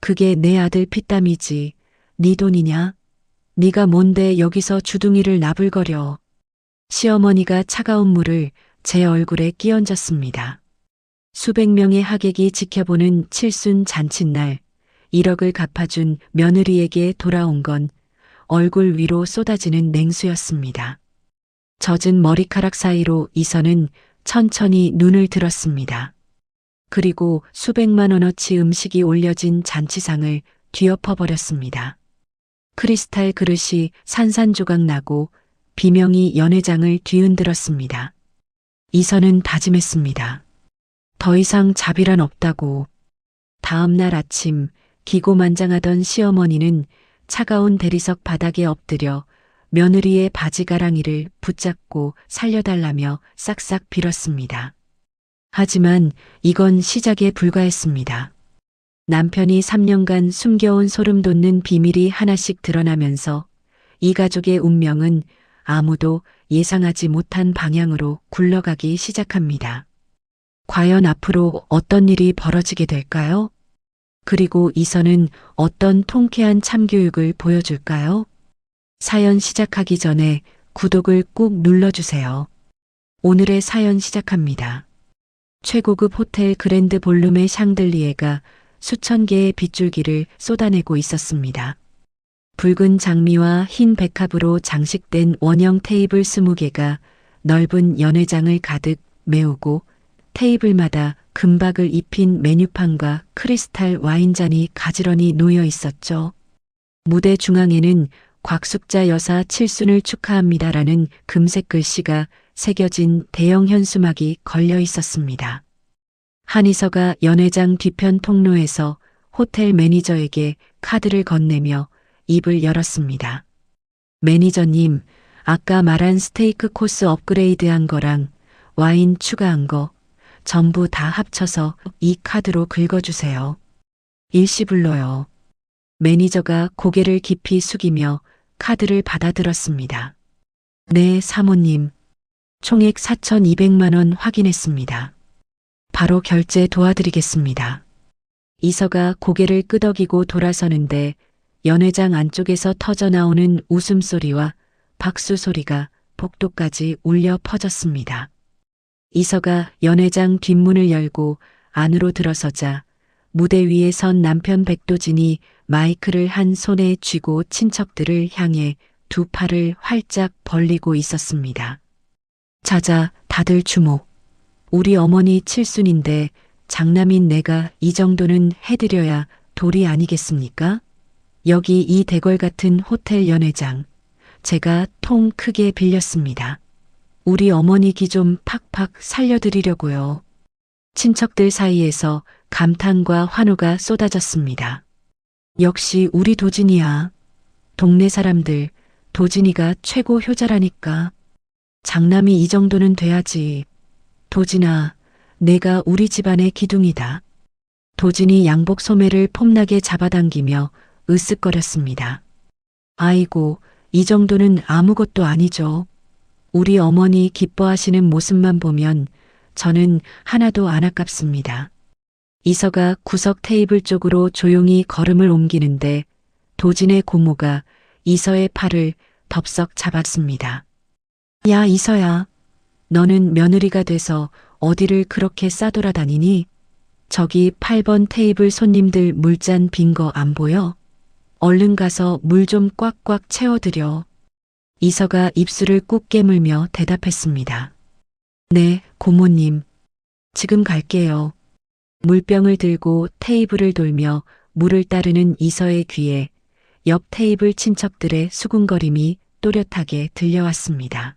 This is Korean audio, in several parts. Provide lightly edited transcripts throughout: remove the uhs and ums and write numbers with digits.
그게 내 아들 피땀이지. 네 돈이냐? 네가 뭔데 여기서 주둥이를 나불거려. 시어머니가 차가운 물을 제 얼굴에 끼얹었습니다. 수백 명의 하객이 지켜보는 칠순 잔칫날, 1억을 갚아준 며느리에게 돌아온 건 얼굴 위로 쏟아지는 냉수였습니다. 젖은 머리카락 사이로 이선은 천천히 눈을 들었습니다. 그리고 수백만 원어치 음식이 올려진 잔치상을 뒤엎어버렸습니다. 크리스탈 그릇이 산산조각 나고 비명이 연회장을 뒤흔들었습니다. 이선은 다짐했습니다. 더 이상 자비란 없다고. 다음 날 아침 기고만장하던 시어머니는 차가운 대리석 바닥에 엎드려 며느리의 바지가랑이를 붙잡고 살려달라며 싹싹 빌었습니다. 하지만 이건 시작에 불과했습니다. 남편이 3년간 숨겨온 소름 돋는 비밀이 하나씩 드러나면서 이 가족의 운명은 아무도 예상하지 못한 방향으로 굴러가기 시작합니다. 과연 앞으로 어떤 일이 벌어지게 될까요? 그리고 이선은 어떤 통쾌한 참교육을 보여줄까요? 사연 시작하기 전에 구독을 꾹 눌러주세요. 오늘의 사연 시작합니다. 최고급 호텔 그랜드 볼룸의 샹들리에가 수천 개의 빗줄기를 쏟아내고 있었습니다. 붉은 장미와 흰 백합으로 장식된 원형 테이블 20개가 넓은 연회장을 가득 메우고 테이블마다 금박을 입힌 메뉴판과 크리스탈 와인잔이 가지런히 놓여 있었죠. 무대 중앙에는 곽숙자 여사 칠순을 축하합니다라는 금색 글씨가 새겨진 대형 현수막이 걸려 있었습니다. 한의서가 연회장 뒤편 통로에서 호텔 매니저에게 카드를 건네며 입을 열었습니다. 매니저님, 아까 말한 스테이크 코스 업그레이드한 거랑 와인 추가한 거 전부 다 합쳐서 이 카드로 긁어주세요. 일시불로요. 매니저가 고개를 깊이 숙이며 카드를 받아들었습니다. 네, 사모님. 총액 4,200만 원 확인했습니다. 바로 결제 도와드리겠습니다. 이서가 고개를 끄덕이고 돌아서는데 연회장 안쪽에서 터져나오는 웃음소리와 박수 소리가 복도까지 울려 퍼졌습니다. 이서가 연회장 뒷문을 열고 안으로 들어서자 무대 위에 선 남편 백도진이 마이크를 한 손에 쥐고 친척들을 향해 두 팔을 활짝 벌리고 있었습니다. 자자, 다들 주목. 우리 어머니 칠순인데 장남인 내가 이 정도는 해드려야 도리 아니겠습니까? 여기 이 대궐 같은 호텔 연회장, 제가 통 크게 빌렸습니다. 우리 어머니 기 좀 팍팍 살려드리려고요. 친척들 사이에서 감탄과 환호가 쏟아졌습니다. 역시 우리 도진이야. 동네 사람들, 도진이가 최고 효자라니까. 장남이 이 정도는 돼야지. 도진아, 내가 우리 집안의 기둥이다. 도진이 양복 소매를 폼나게 잡아당기며 으쓱거렸습니다. 아이고, 이 정도는 아무것도 아니죠. 우리 어머니 기뻐하시는 모습만 보면 저는 하나도 안 아깝습니다. 이서가 구석 테이블 쪽으로 조용히 걸음을 옮기는데 도진의 고모가 이서의 팔을 덥석 잡았습니다. 야, 이서야. 너는 며느리가 돼서 어디를 그렇게 싸돌아다니니? 저기 8번 테이블 손님들 물잔 빈 거 안 보여? 얼른 가서 물 좀 꽉꽉 채워드려. 이서가 입술을 꾹 깨물며 대답했습니다. 네, 고모님. 지금 갈게요. 물병을 들고 테이블을 돌며 물을 따르는 이서의 귀에 옆 테이블 친척들의 수군거림이 또렷하게 들려왔습니다.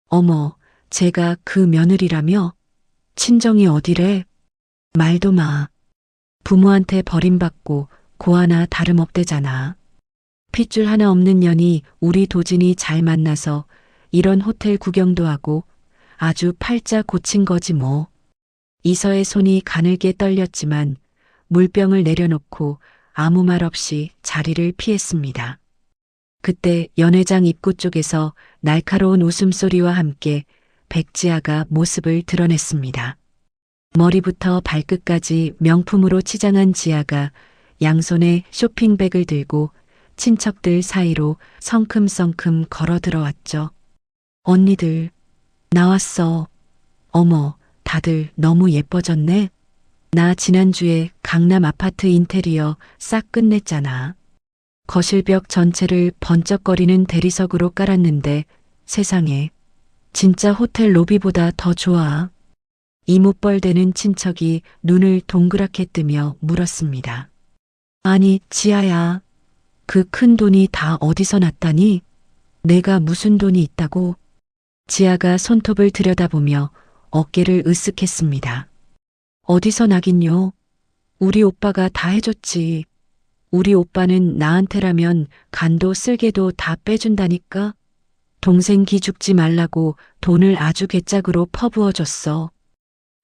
어머, 제가 그 며느리라며? 친정이 어디래? 말도 마. 부모한테 버림받고 고아나 다름없대잖아. 핏줄 하나 없는 년이 우리 도진이 잘 만나서 이런 호텔 구경도 하고 아주 팔자 고친 거지 뭐. 이서의 손이 가늘게 떨렸지만 물병을 내려놓고 아무 말 없이 자리를 피했습니다. 그때 연회장 입구 쪽에서 날카로운 웃음소리와 함께 백지아가 모습을 드러냈습니다. 머리부터 발끝까지 명품으로 치장한 지아가 양손에 쇼핑백을 들고 친척들 사이로 성큼성큼 걸어 들어왔죠. 언니들, 나왔어. 어머, 다들 너무 예뻐졌네. 나 지난주에 강남 아파트 인테리어 싹 끝냈잖아. 거실벽 전체를 번쩍거리는 대리석으로 깔았는데 세상에, 진짜 호텔 로비보다 더 좋아. 이목벌대는 친척이 눈을 동그랗게 뜨며 물었습니다. 아니, 지아야. 그 큰 돈이 다 어디서 났다니? 내가 무슨 돈이 있다고? 지아가 손톱을 들여다보며 어깨를 으쓱했습니다. 어디서 나긴요? 우리 오빠가 다 해줬지. 우리 오빠는 나한테라면 간도 쓸개도 다 빼준다니까? 동생 기죽지 말라고 돈을 아주 괴짝으로 퍼부어줬어.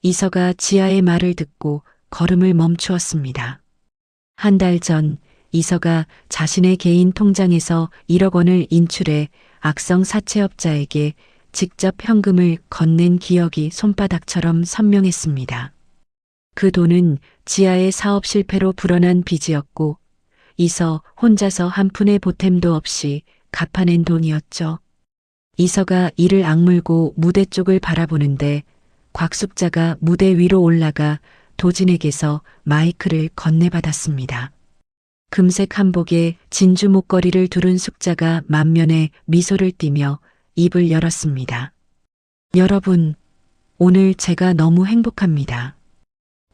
이서가 지아의 말을 듣고 걸음을 멈추었습니다. 한 달 전 이서가 자신의 개인 통장에서 1억 원을 인출해 악성 사채업자에게 직접 현금을 건넨 기억이 손바닥처럼 선명했습니다. 그 돈은 지아의 사업 실패로 불어난 빚이었고 이서 혼자서 한 푼의 보탬도 없이 갚아낸 돈이었죠. 이서가 이를 악물고 무대 쪽을 바라보는데 곽숙자가 무대 위로 올라가 도진에게서 마이크를 건네받았습니다. 금색 한복에 진주 목걸이를 두른 숙자가 만면에 미소를 띠며 입을 열었습니다. 여러분, 오늘 제가 너무 행복합니다.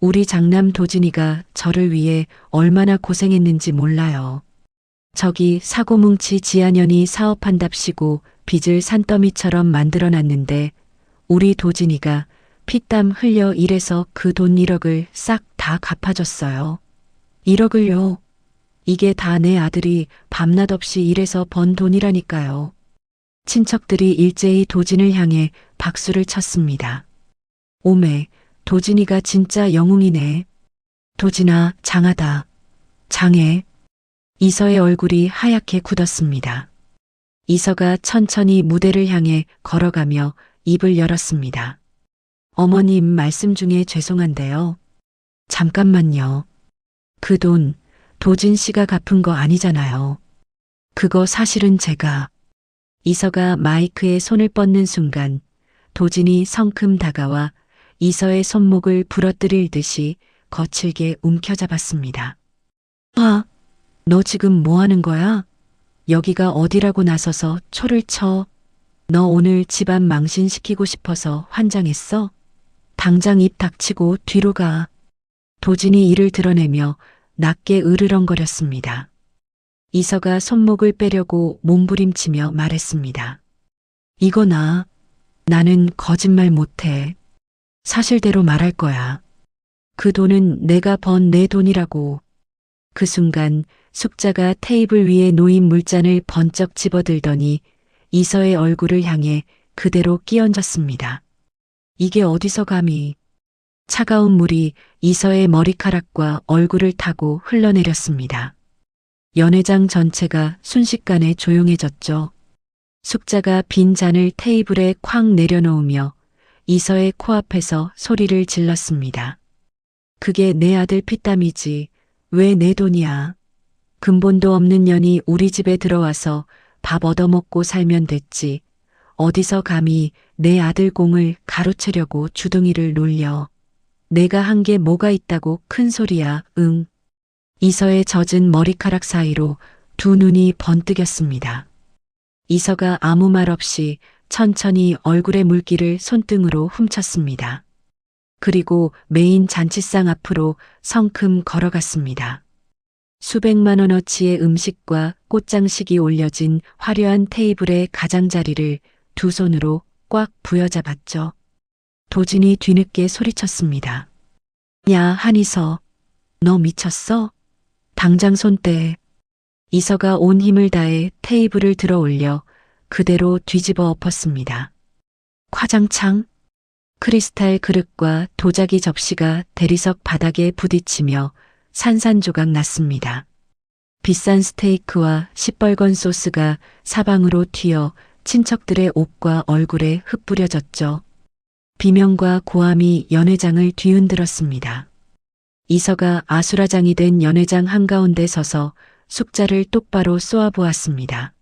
우리 장남 도진이가 저를 위해 얼마나 고생했는지 몰라요. 저기 사고뭉치 지아년이 사업한답시고 빚을 산더미처럼 만들어놨는데 우리 도진이가 피땀 흘려 일해서 그 돈 1억을 싹 다 갚아줬어요. 1억을요. 이게 다 내 아들이 밤낮 없이 일해서 번 돈이라니까요. 친척들이 일제히 도진을 향해 박수를 쳤습니다. 오메, 도진이가 진짜 영웅이네. 도진아, 장하다. 장해. 이서의 얼굴이 하얗게 굳었습니다. 이서가 천천히 무대를 향해 걸어가며 입을 열었습니다. 어머님 말씀 중에 죄송한데요. 잠깐만요. 그 돈 도진 씨가 갚은 거 아니잖아요. 그거 사실은 제가. 이서가 마이크에 손을 뻗는 순간 도진이 성큼 다가와 이서의 손목을 부러뜨릴 듯이 거칠게 움켜잡았습니다. 아, 너 지금 뭐 하는 거야? 여기가 어디라고 나서서 초를 쳐. 너 오늘 집안 망신시키고 싶어서 환장했어? 당장 입 닥치고 뒤로 가. 도진이 이를 드러내며 낮게 으르렁거렸습니다. 이서가 손목을 빼려고 몸부림치며 말했습니다. 이거 나는 거짓말 못해. 사실대로 말할 거야. 그 돈은 내가 번 내 돈이라고. 그 순간 숙자가 테이블 위에 놓인 물잔을 번쩍 집어들더니 이서의 얼굴을 향해 그대로 끼얹었습니다. 이게 어디서 감히. 차가운 물이 이서의 머리카락과 얼굴을 타고 흘러내렸습니다. 연회장 전체가 순식간에 조용해졌죠. 숙자가 빈 잔을 테이블에 쾅 내려놓으며 이서의 코앞에서 소리를 질렀습니다. 그게 내 아들 피땀이지. 왜 내 돈이야. 근본도 없는 년이 우리 집에 들어와서 밥 얻어먹고 살면 됐지. 어디서 감히 내 아들 공을 가로채려고 주둥이를 놀려. 내가 한 게 뭐가 있다고 큰 소리야. 응. 이서의 젖은 머리카락 사이로 두 눈이 번뜩였습니다. 이서가 아무 말 없이 천천히 얼굴의 물기를 손등으로 훔쳤습니다. 그리고 메인 잔치상 앞으로 성큼 걸어갔습니다. 수백만 원어치의 음식과 꽃장식이 올려진 화려한 테이블의 가장자리를 두 손으로 꽉 부여잡았죠. 도진이 뒤늦게 소리쳤습니다. 야, 한이서, 너 미쳤어? 당장 손 떼. 이서가 온 힘을 다해 테이블을 들어 올려 그대로 뒤집어 엎었습니다. 화장창, 크리스탈 그릇과 도자기 접시가 대리석 바닥에 부딪히며 산산조각 났습니다. 비싼 스테이크와 시뻘건 소스가 사방으로 튀어 친척들의 옷과 얼굴에 흩뿌려졌죠. 비명과 고함이 연회장을 뒤흔들었습니다. 이서가 아수라장이 된 연회장 한가운데 서서 숙자를 똑바로 쏘아보았습니다.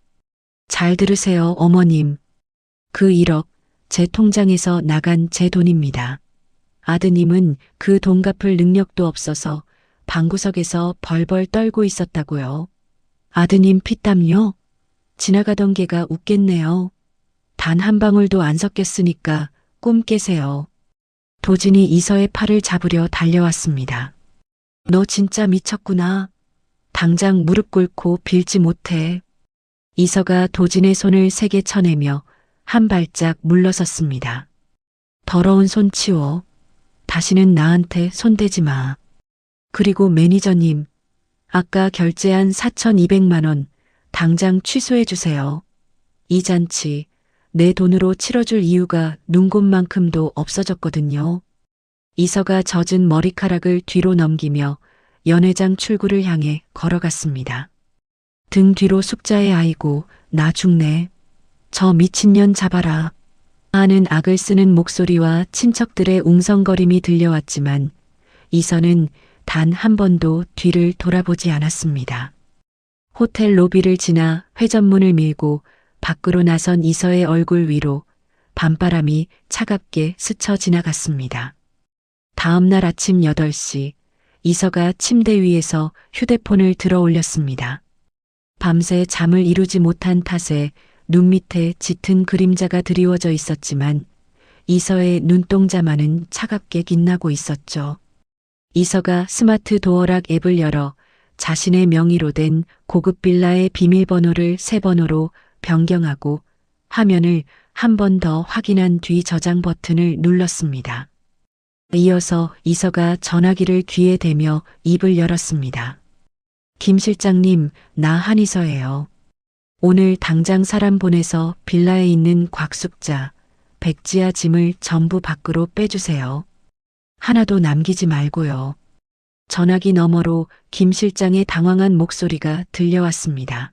잘 들으세요, 어머님. 그 1억, 제 통장에서 나간 제 돈입니다. 아드님은 그 돈 갚을 능력도 없어서 방구석에서 벌벌 떨고 있었다고요. 아드님 피땀요? 지나가던 개가 웃겠네요. 단 한 방울도 안 섞였으니까 꿈 깨세요. 도진이 이서의 팔을 잡으려 달려왔습니다. 너 진짜 미쳤구나. 당장 무릎 꿇고 빌지 못해. 이서가 도진의 손을 세게 쳐내며 한 발짝 물러섰습니다. 더러운 손 치워. 다시는 나한테 손대지 마. 그리고 매니저님, 아까 결제한 4,200만 원 당장 취소해 주세요. 이 잔치 내 돈으로 치러줄 이유가 눈곱만큼도 없어졌거든요. 이서가 젖은 머리카락을 뒤로 넘기며 연회장 출구를 향해 걸어갔습니다. 등 뒤로 숙자의 아이고 나 죽네. 저 미친년 잡아라. 하는 악을 쓰는 목소리와 친척들의 웅성거림이 들려왔지만 이서는 단 한 번도 뒤를 돌아보지 않았습니다. 호텔 로비를 지나 회전문을 밀고 밖으로 나선 이서의 얼굴 위로 밤바람이 차갑게 스쳐 지나갔습니다. 다음 날 아침 8시 이서가 침대 위에서 휴대폰을 들어 올렸습니다. 밤새 잠을 이루지 못한 탓에 눈 밑에 짙은 그림자가 드리워져 있었지만 이서의 눈동자만은 차갑게 빛나고 있었죠. 이서가 스마트 도어락 앱을 열어 자신의 명의로 된 고급 빌라의 비밀번호를 새 번호로 변경하고 화면을 한 번 더 확인한 뒤 저장 버튼을 눌렀습니다. 이어서 이서가 전화기를 귀에 대며 입을 열었습니다. 김 실장님, 나 한이서예요. 오늘 당장 사람 보내서 빌라에 있는 곽숙자, 백지아 짐을 전부 밖으로 빼주세요. 하나도 남기지 말고요. 전화기 너머로 김 실장의 당황한 목소리가 들려왔습니다.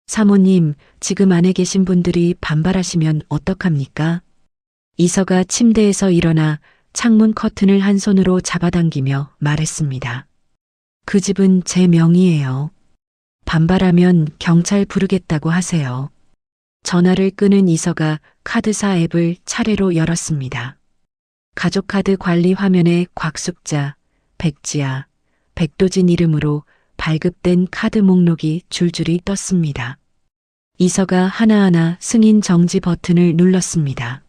사모님, 지금 안에 계신 분들이 반발하시면 어떡합니까? 이서가 침대에서 일어나 창문 커튼을 한 손으로 잡아당기며 말했습니다. 그 집은 제 명의예요. 반발하면 경찰 부르겠다고 하세요. 전화를 끄는 이서가 카드사 앱을 차례로 열었습니다. 가족카드 관리 화면에 곽숙자, 백지아, 백도진 이름으로 발급된 카드 목록이 줄줄이 떴습니다. 이서가 하나하나 승인 정지 버튼을 눌렀습니다.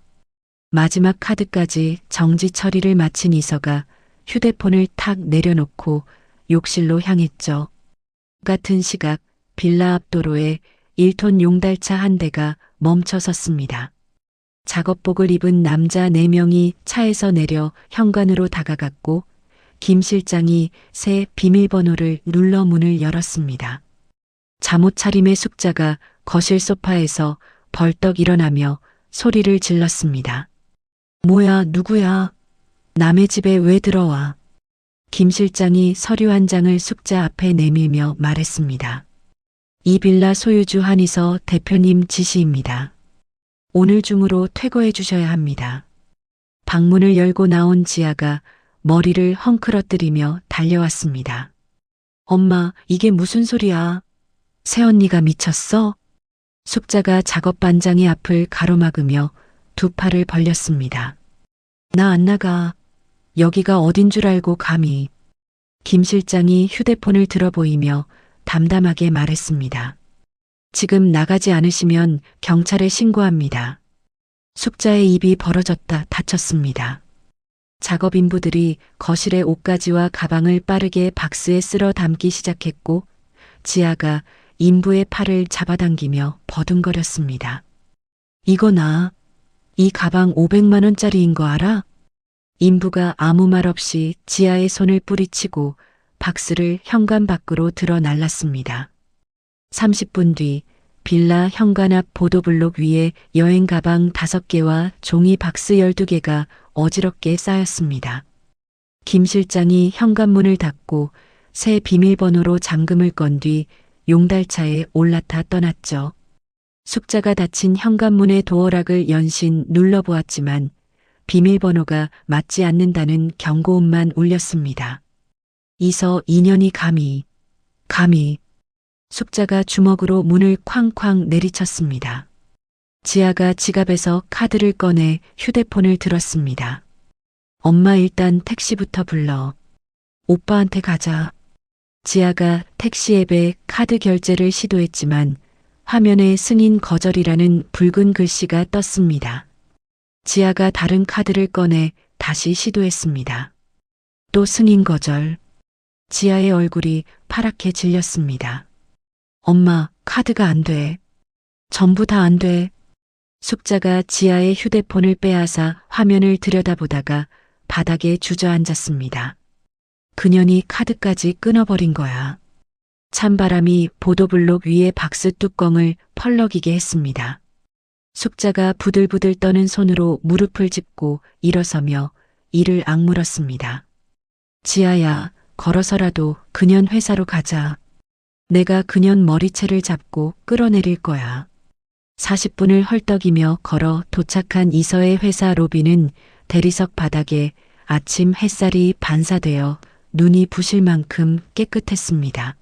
마지막 카드까지 정지 처리를 마친 이서가 휴대폰을 탁 내려놓고 욕실로 향했죠. 같은 시각 빌라 앞 도로에 1톤 용달차 한 대가 멈춰 섰습니다. 작업복을 입은 남자 4명이 차에서 내려 현관으로 다가갔고 김 실장이 새 비밀번호를 눌러 문을 열었습니다. 잠옷 차림의 숙자가 거실 소파에서 벌떡 일어나며 소리를 질렀습니다. 뭐야, 누구야? 남의 집에 왜 들어와? 김 실장이 서류 한 장을 숙자 앞에 내밀며 말했습니다. 이 빌라 소유주 한이서 대표님 지시입니다. 오늘 중으로 퇴거해 주셔야 합니다. 방문을 열고 나온 지아가 머리를 헝클어뜨리며 달려왔습니다. 엄마, 이게 무슨 소리야? 새언니가 미쳤어? 숙자가 작업 반장의 앞을 가로막으며 두 팔을 벌렸습니다. 나 안 나가. 여기가 어딘 줄 알고 감히. 김 실장이 휴대폰을 들어 보이며 담담하게 말했습니다. 지금 나가지 않으시면 경찰에 신고합니다. 숙자의 입이 벌어졌다 닫혔습니다. 작업 인부들이 거실의 옷가지와 가방을 빠르게 박스에 쓸어 담기 시작했고 지아가 인부의 팔을 잡아당기며 버둥거렸습니다. 이거 나. 이 가방 500만 원짜리인 거 알아? 인부가 아무 말 없이 지아의 손을 뿌리치고 박스를 현관 밖으로 들어 날랐습니다. 30분 뒤 빌라 현관 앞 보도블록 위에 여행 가방 5개와 종이 박스 12개가 어지럽게 쌓였습니다. 김 실장이 현관문을 닫고 새 비밀번호로 잠금을 건 뒤 용달차에 올라타 떠났죠. 숙자가 닫힌 현관문의 도어락을 연신 눌러보았지만 비밀번호가 맞지 않는다는 경고음만 울렸습니다. 이서 인연이 감히. 숙자가 주먹으로 문을 쾅쾅 내리쳤습니다. 지아가 지갑에서 카드를 꺼내 휴대폰을 들었습니다. 엄마 일단 택시부터 불러. 오빠한테 가자. 지아가 택시 앱에 카드 결제를 시도했지만 화면에 승인 거절이라는 붉은 글씨가 떴습니다. 지아가 다른 카드를 꺼내 다시 시도했습니다. 또 승인 거절. 지아의 얼굴이 파랗게 질렸습니다. 엄마, 카드가 안 돼. 전부 다 안 돼. 숙자가 지아의 휴대폰을 빼앗아 화면을 들여다보다가 바닥에 주저앉았습니다. 그년이 카드까지 끊어버린 거야. 찬바람이 보도블록 위의 박스 뚜껑을 펄럭이게 했습니다. 숙자가 부들부들 떠는 손으로 무릎을 짚고 일어서며 이를 악물었습니다. 지아야, 걸어서라도 그년 회사로 가자. 내가 그년 머리채를 잡고 끌어내릴 거야. 40분을 헐떡이며 걸어 도착한 이서의 회사 로비는 대리석 바닥에 아침 햇살이 반사되어 눈이 부실 만큼 깨끗했습니다.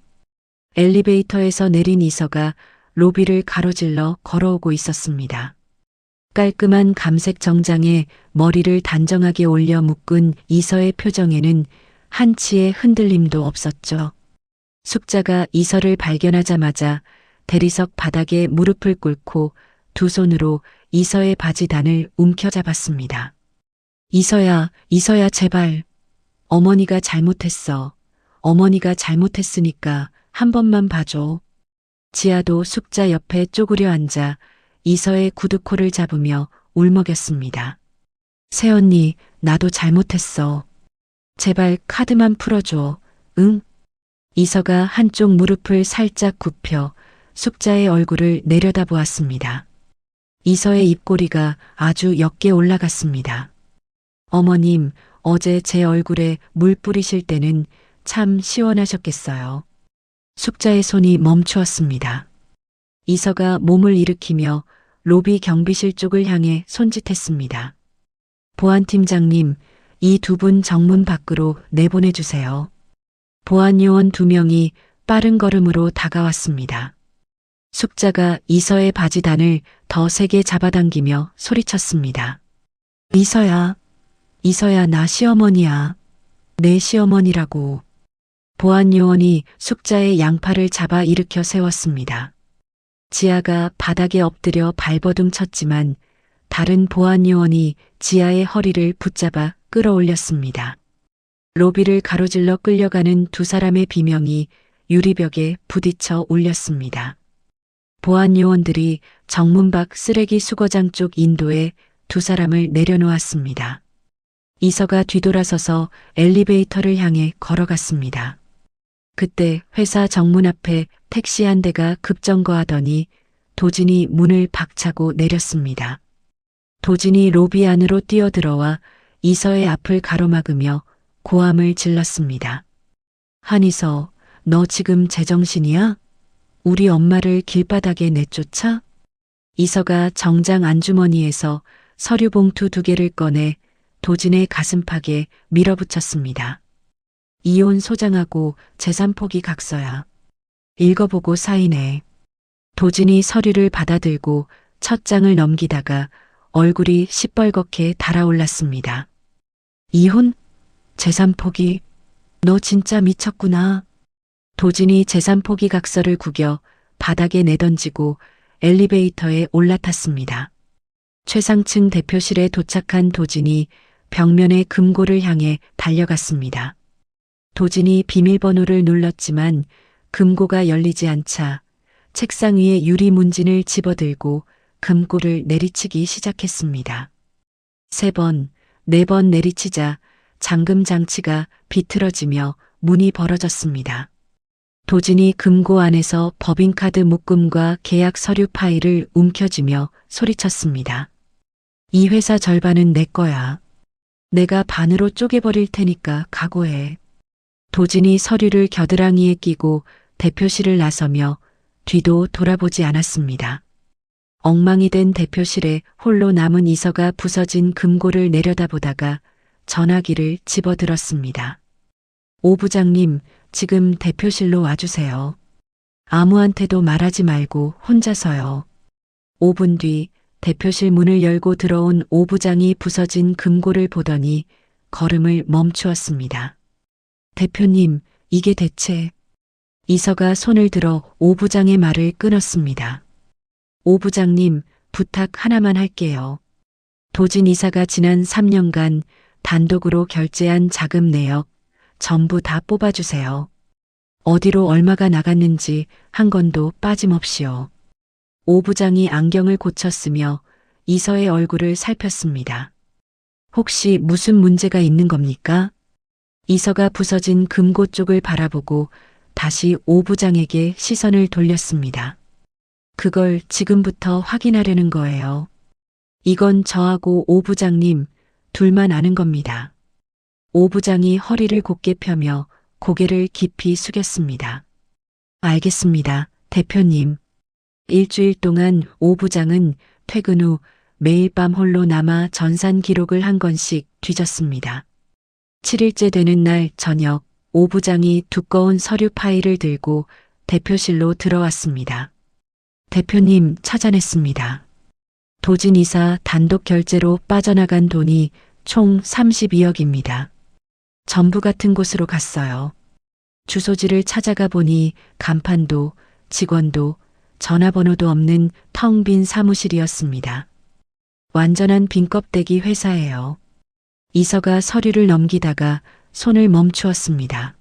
엘리베이터에서 내린 이서가 로비를 가로질러 걸어오고 있었습니다. 깔끔한 감색 정장에 머리를 단정하게 올려 묶은 이서의 표정에는 한치의 흔들림도 없었죠. 숙자가 이서를 발견하자마자 대리석 바닥에 무릎을 꿇고 두 손으로 이서의 바지단을 움켜잡았습니다. 이서야, 제발. 어머니가 잘못했어. 어머니가 잘못했으니까 한 번만 봐줘. 지아도 숙자 옆에 쪼그려 앉아 이서의 구두코를 잡으며 울먹였습니다. 새언니, 나도 잘못했어. 제발 카드만 풀어줘. 응? 이서가 한쪽 무릎을 살짝 굽혀 숙자의 얼굴을 내려다보았습니다. 이서의 입꼬리가 아주 옅게 올라갔습니다. 어머님, 어제 제 얼굴에 물 뿌리실 때는 참 시원하셨겠어요. 숙자의 손이 멈추었습니다. 이서가 몸을 일으키며 로비 경비실 쪽을 향해 손짓했습니다. 보안팀장님, 이 두 분 정문 밖으로 내보내주세요. 보안요원 2명이 빠른 걸음으로 다가왔습니다. 숙자가 이서의 바지단을 더 세게 잡아당기며 소리쳤습니다. 이서야, 나 시어머니야. 내 시어머니라고. 보안요원이 숙자의 양팔을 잡아 일으켜 세웠습니다. 지아가 바닥에 엎드려 발버둥 쳤지만 다른 보안요원이 지아의 허리를 붙잡아 끌어올렸습니다. 로비를 가로질러 끌려가는 두 사람의 비명이 유리벽에 부딪혀 울렸습니다. 보안요원들이 정문 밖 쓰레기 수거장 쪽 인도에 두 사람을 내려놓았습니다. 이서가 뒤돌아서서 엘리베이터를 향해 걸어갔습니다. 그때 회사 정문 앞에 택시 한 대가 급정거하더니 도진이 문을 박차고 내렸습니다. 도진이 로비 안으로 뛰어들어와 이서의 앞을 가로막으며 고함을 질렀습니다. 한이서, 너 지금 제정신이야? 우리 엄마를 길바닥에 내쫓아? 이서가 정장 안주머니에서 서류 봉투 2개를 꺼내 도진의 가슴팍에 밀어붙였습니다. 이혼 소장하고 재산 포기 각서야. 읽어보고 사인해. 도진이 서류를 받아들고 첫 장을 넘기다가 얼굴이 시뻘겋게 달아올랐습니다. 이혼? 재산 포기? 너 진짜 미쳤구나. 도진이 재산 포기 각서를 구겨 바닥에 내던지고 엘리베이터에 올라탔습니다. 최상층 대표실에 도착한 도진이 벽면의 금고를 향해 달려갔습니다. 도진이 비밀번호를 눌렀지만 금고가 열리지 않자 책상 위에 유리 문진을 집어들고 금고를 내리치기 시작했습니다. 3번, 4번 내리치자 잠금 장치가 비틀어지며 문이 벌어졌습니다. 도진이 금고 안에서 법인카드 묶음과 계약 서류 파일을 움켜쥐며 소리쳤습니다. 이 회사 절반은 내 거야. 내가 반으로 쪼개버릴 테니까 각오해. 도진이 서류를 겨드랑이에 끼고 대표실을 나서며 뒤도 돌아보지 않았습니다. 엉망이 된 대표실에 홀로 남은 이서가 부서진 금고를 내려다보다가 전화기를 집어들었습니다. 오 부장님, 지금 대표실로 와주세요. 아무한테도 말하지 말고 혼자서요. 5분 뒤 대표실 문을 열고 들어온 오 부장이 부서진 금고를 보더니 걸음을 멈추었습니다. 대표님, 이게 대체... 이서가 손을 들어 오 부장의 말을 끊었습니다. 오 부장님, 부탁 하나만 할게요. 도진 이사가 지난 3년간 단독으로 결제한 자금 내역 전부 다 뽑아주세요. 어디로 얼마가 나갔는지 한 건도 빠짐없이요. 오 부장이 안경을 고쳤으며 이서의 얼굴을 살폈습니다. 혹시 무슨 문제가 있는 겁니까? 이서가 부서진 금고 쪽을 바라보고 다시 오 부장에게 시선을 돌렸습니다. 그걸 지금부터 확인하려는 거예요. 이건 저하고 오 부장님 둘만 아는 겁니다. 오 부장이 허리를 곧게 펴며 고개를 깊이 숙였습니다. 알겠습니다, 대표님. 일주일 동안 오 부장은 퇴근 후 매일 밤 홀로 남아 전산 기록을 한 권씩 뒤졌습니다. 7일째 되는 날 저녁 오 부장이 두꺼운 서류 파일을 들고 대표실로 들어왔습니다. 대표님, 찾아냈습니다. 도진 이사 단독 결제로 빠져나간 돈이 총 32억입니다. 전부 같은 곳으로 갔어요. 주소지를 찾아가 보니 간판도 직원도 전화번호도 없는 텅 빈 사무실이었습니다. 완전한 빈 껍데기 회사예요. 이서가 서류를 넘기다가 손을 멈추었습니다.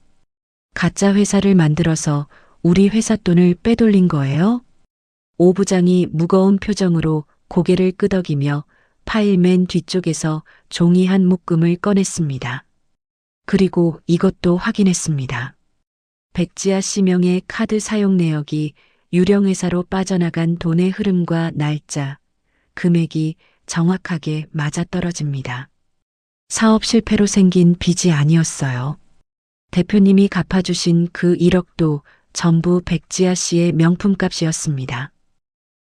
가짜 회사를 만들어서 우리 회사 돈을 빼돌린 거예요? 오 부장이 무거운 표정으로 고개를 끄덕이며 파일 맨 뒤쪽에서 종이 한 묶음을 꺼냈습니다. 그리고 이것도 확인했습니다. 백지아 씨 명의 카드 사용 내역이 유령회사로 빠져나간 돈의 흐름과 날짜, 금액이 정확하게 맞아떨어집니다. 사업 실패로 생긴 빚이 아니었어요. 대표님이 갚아주신 그 1억도 전부 백지아 씨의 명품값이었습니다.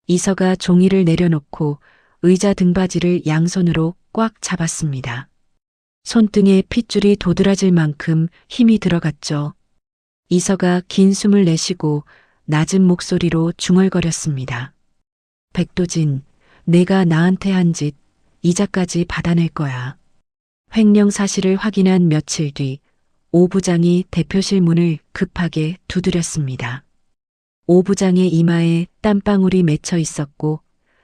이서가 종이를 내려놓고 의자 등받이를 양손으로 꽉 잡았습니다. 손등에 핏줄이 도드라질 만큼 힘이 들어갔죠. 이서가 긴 숨을 내쉬고 낮은 목소리로 중얼거렸습니다. 백도진, 내가 나한테 한 짓, 이자까지 받아낼 거야. 횡령 사실을 확인한 며칠 뒤 오 부장이 대표실 문을 급하게 두드렸습니다. 오 부장의 이마에 땀방울이 맺혀 있었고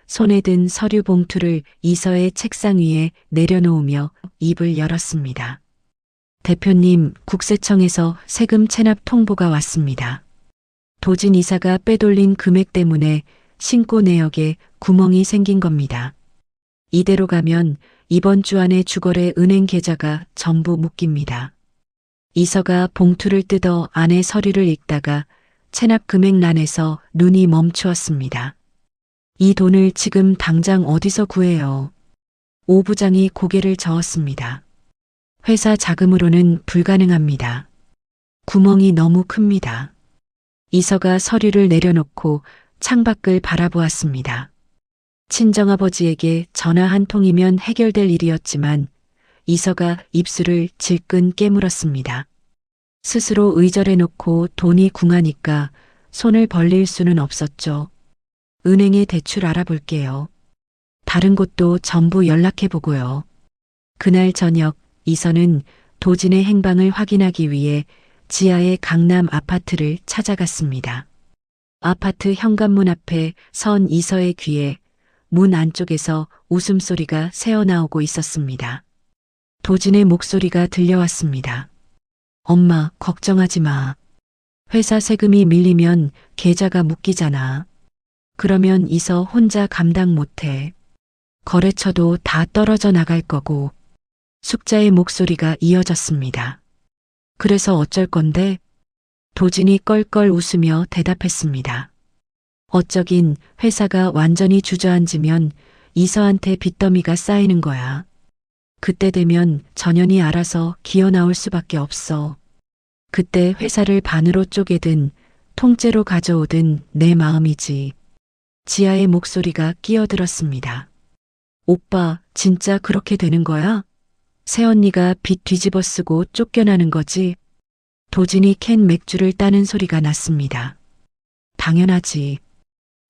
손에 든 서류 봉투를 이서의 책상 위에 내려놓으며 입을 열었습니다. 대표님, 국세청에서 세금 체납 통보가 왔습니다. 도진 이사가 빼돌린 금액 때문에 신고 내역에 구멍이 생긴 겁니다. 이대로 가면 이번 주 안에 주거래 은행 계좌가 전부 묶입니다. 이서가 봉투를 뜯어 안에 서류를 읽다가 체납 금액란에서 눈이 멈추었습니다. 이 돈을 지금 당장 어디서 구해요? 오 부장이 고개를 저었습니다. 회사 자금으로는 불가능합니다. 구멍이 너무 큽니다. 이서가 서류를 내려놓고 창밖을 바라보았습니다. 친정아버지에게 전화 한 통이면 해결될 일이었지만 이서가 입술을 질끈 깨물었습니다. 스스로 의절해 놓고 돈이 궁하니까 손을 벌릴 수는 없었죠. 은행에 대출 알아볼게요. 다른 곳도 전부 연락해 보고요. 그날 저녁 이서는 도진의 행방을 확인하기 위해 지하의 강남 아파트를 찾아갔습니다. 아파트 현관문 앞에 선 이서의 귀에 문 안쪽에서 웃음소리가 새어나오고 있었습니다. 도진의 목소리가 들려왔습니다. 엄마, 걱정하지 마. 회사 세금이 밀리면 계좌가 묶이잖아. 그러면 이서 혼자 감당 못해. 거래처도 다 떨어져 나갈 거고. 숙자의 목소리가 이어졌습니다. 그래서 어쩔 건데? 도진이 껄껄 웃으며 대답했습니다. 어쩌긴 회사가 완전히 주저앉으면 이서한테 빚더미가 쌓이는 거야. 그때 되면 전현이 알아서 기어 나올 수밖에 없어. 그때 회사를 반으로 쪼개든 통째로 가져오든 내 마음이지. 지아의 목소리가 끼어들었습니다. 오빠, 진짜 그렇게 되는 거야? 새언니가 빚 뒤집어 쓰고 쫓겨나는 거지? 도진이 캔 맥주를 따는 소리가 났습니다. 당연하지.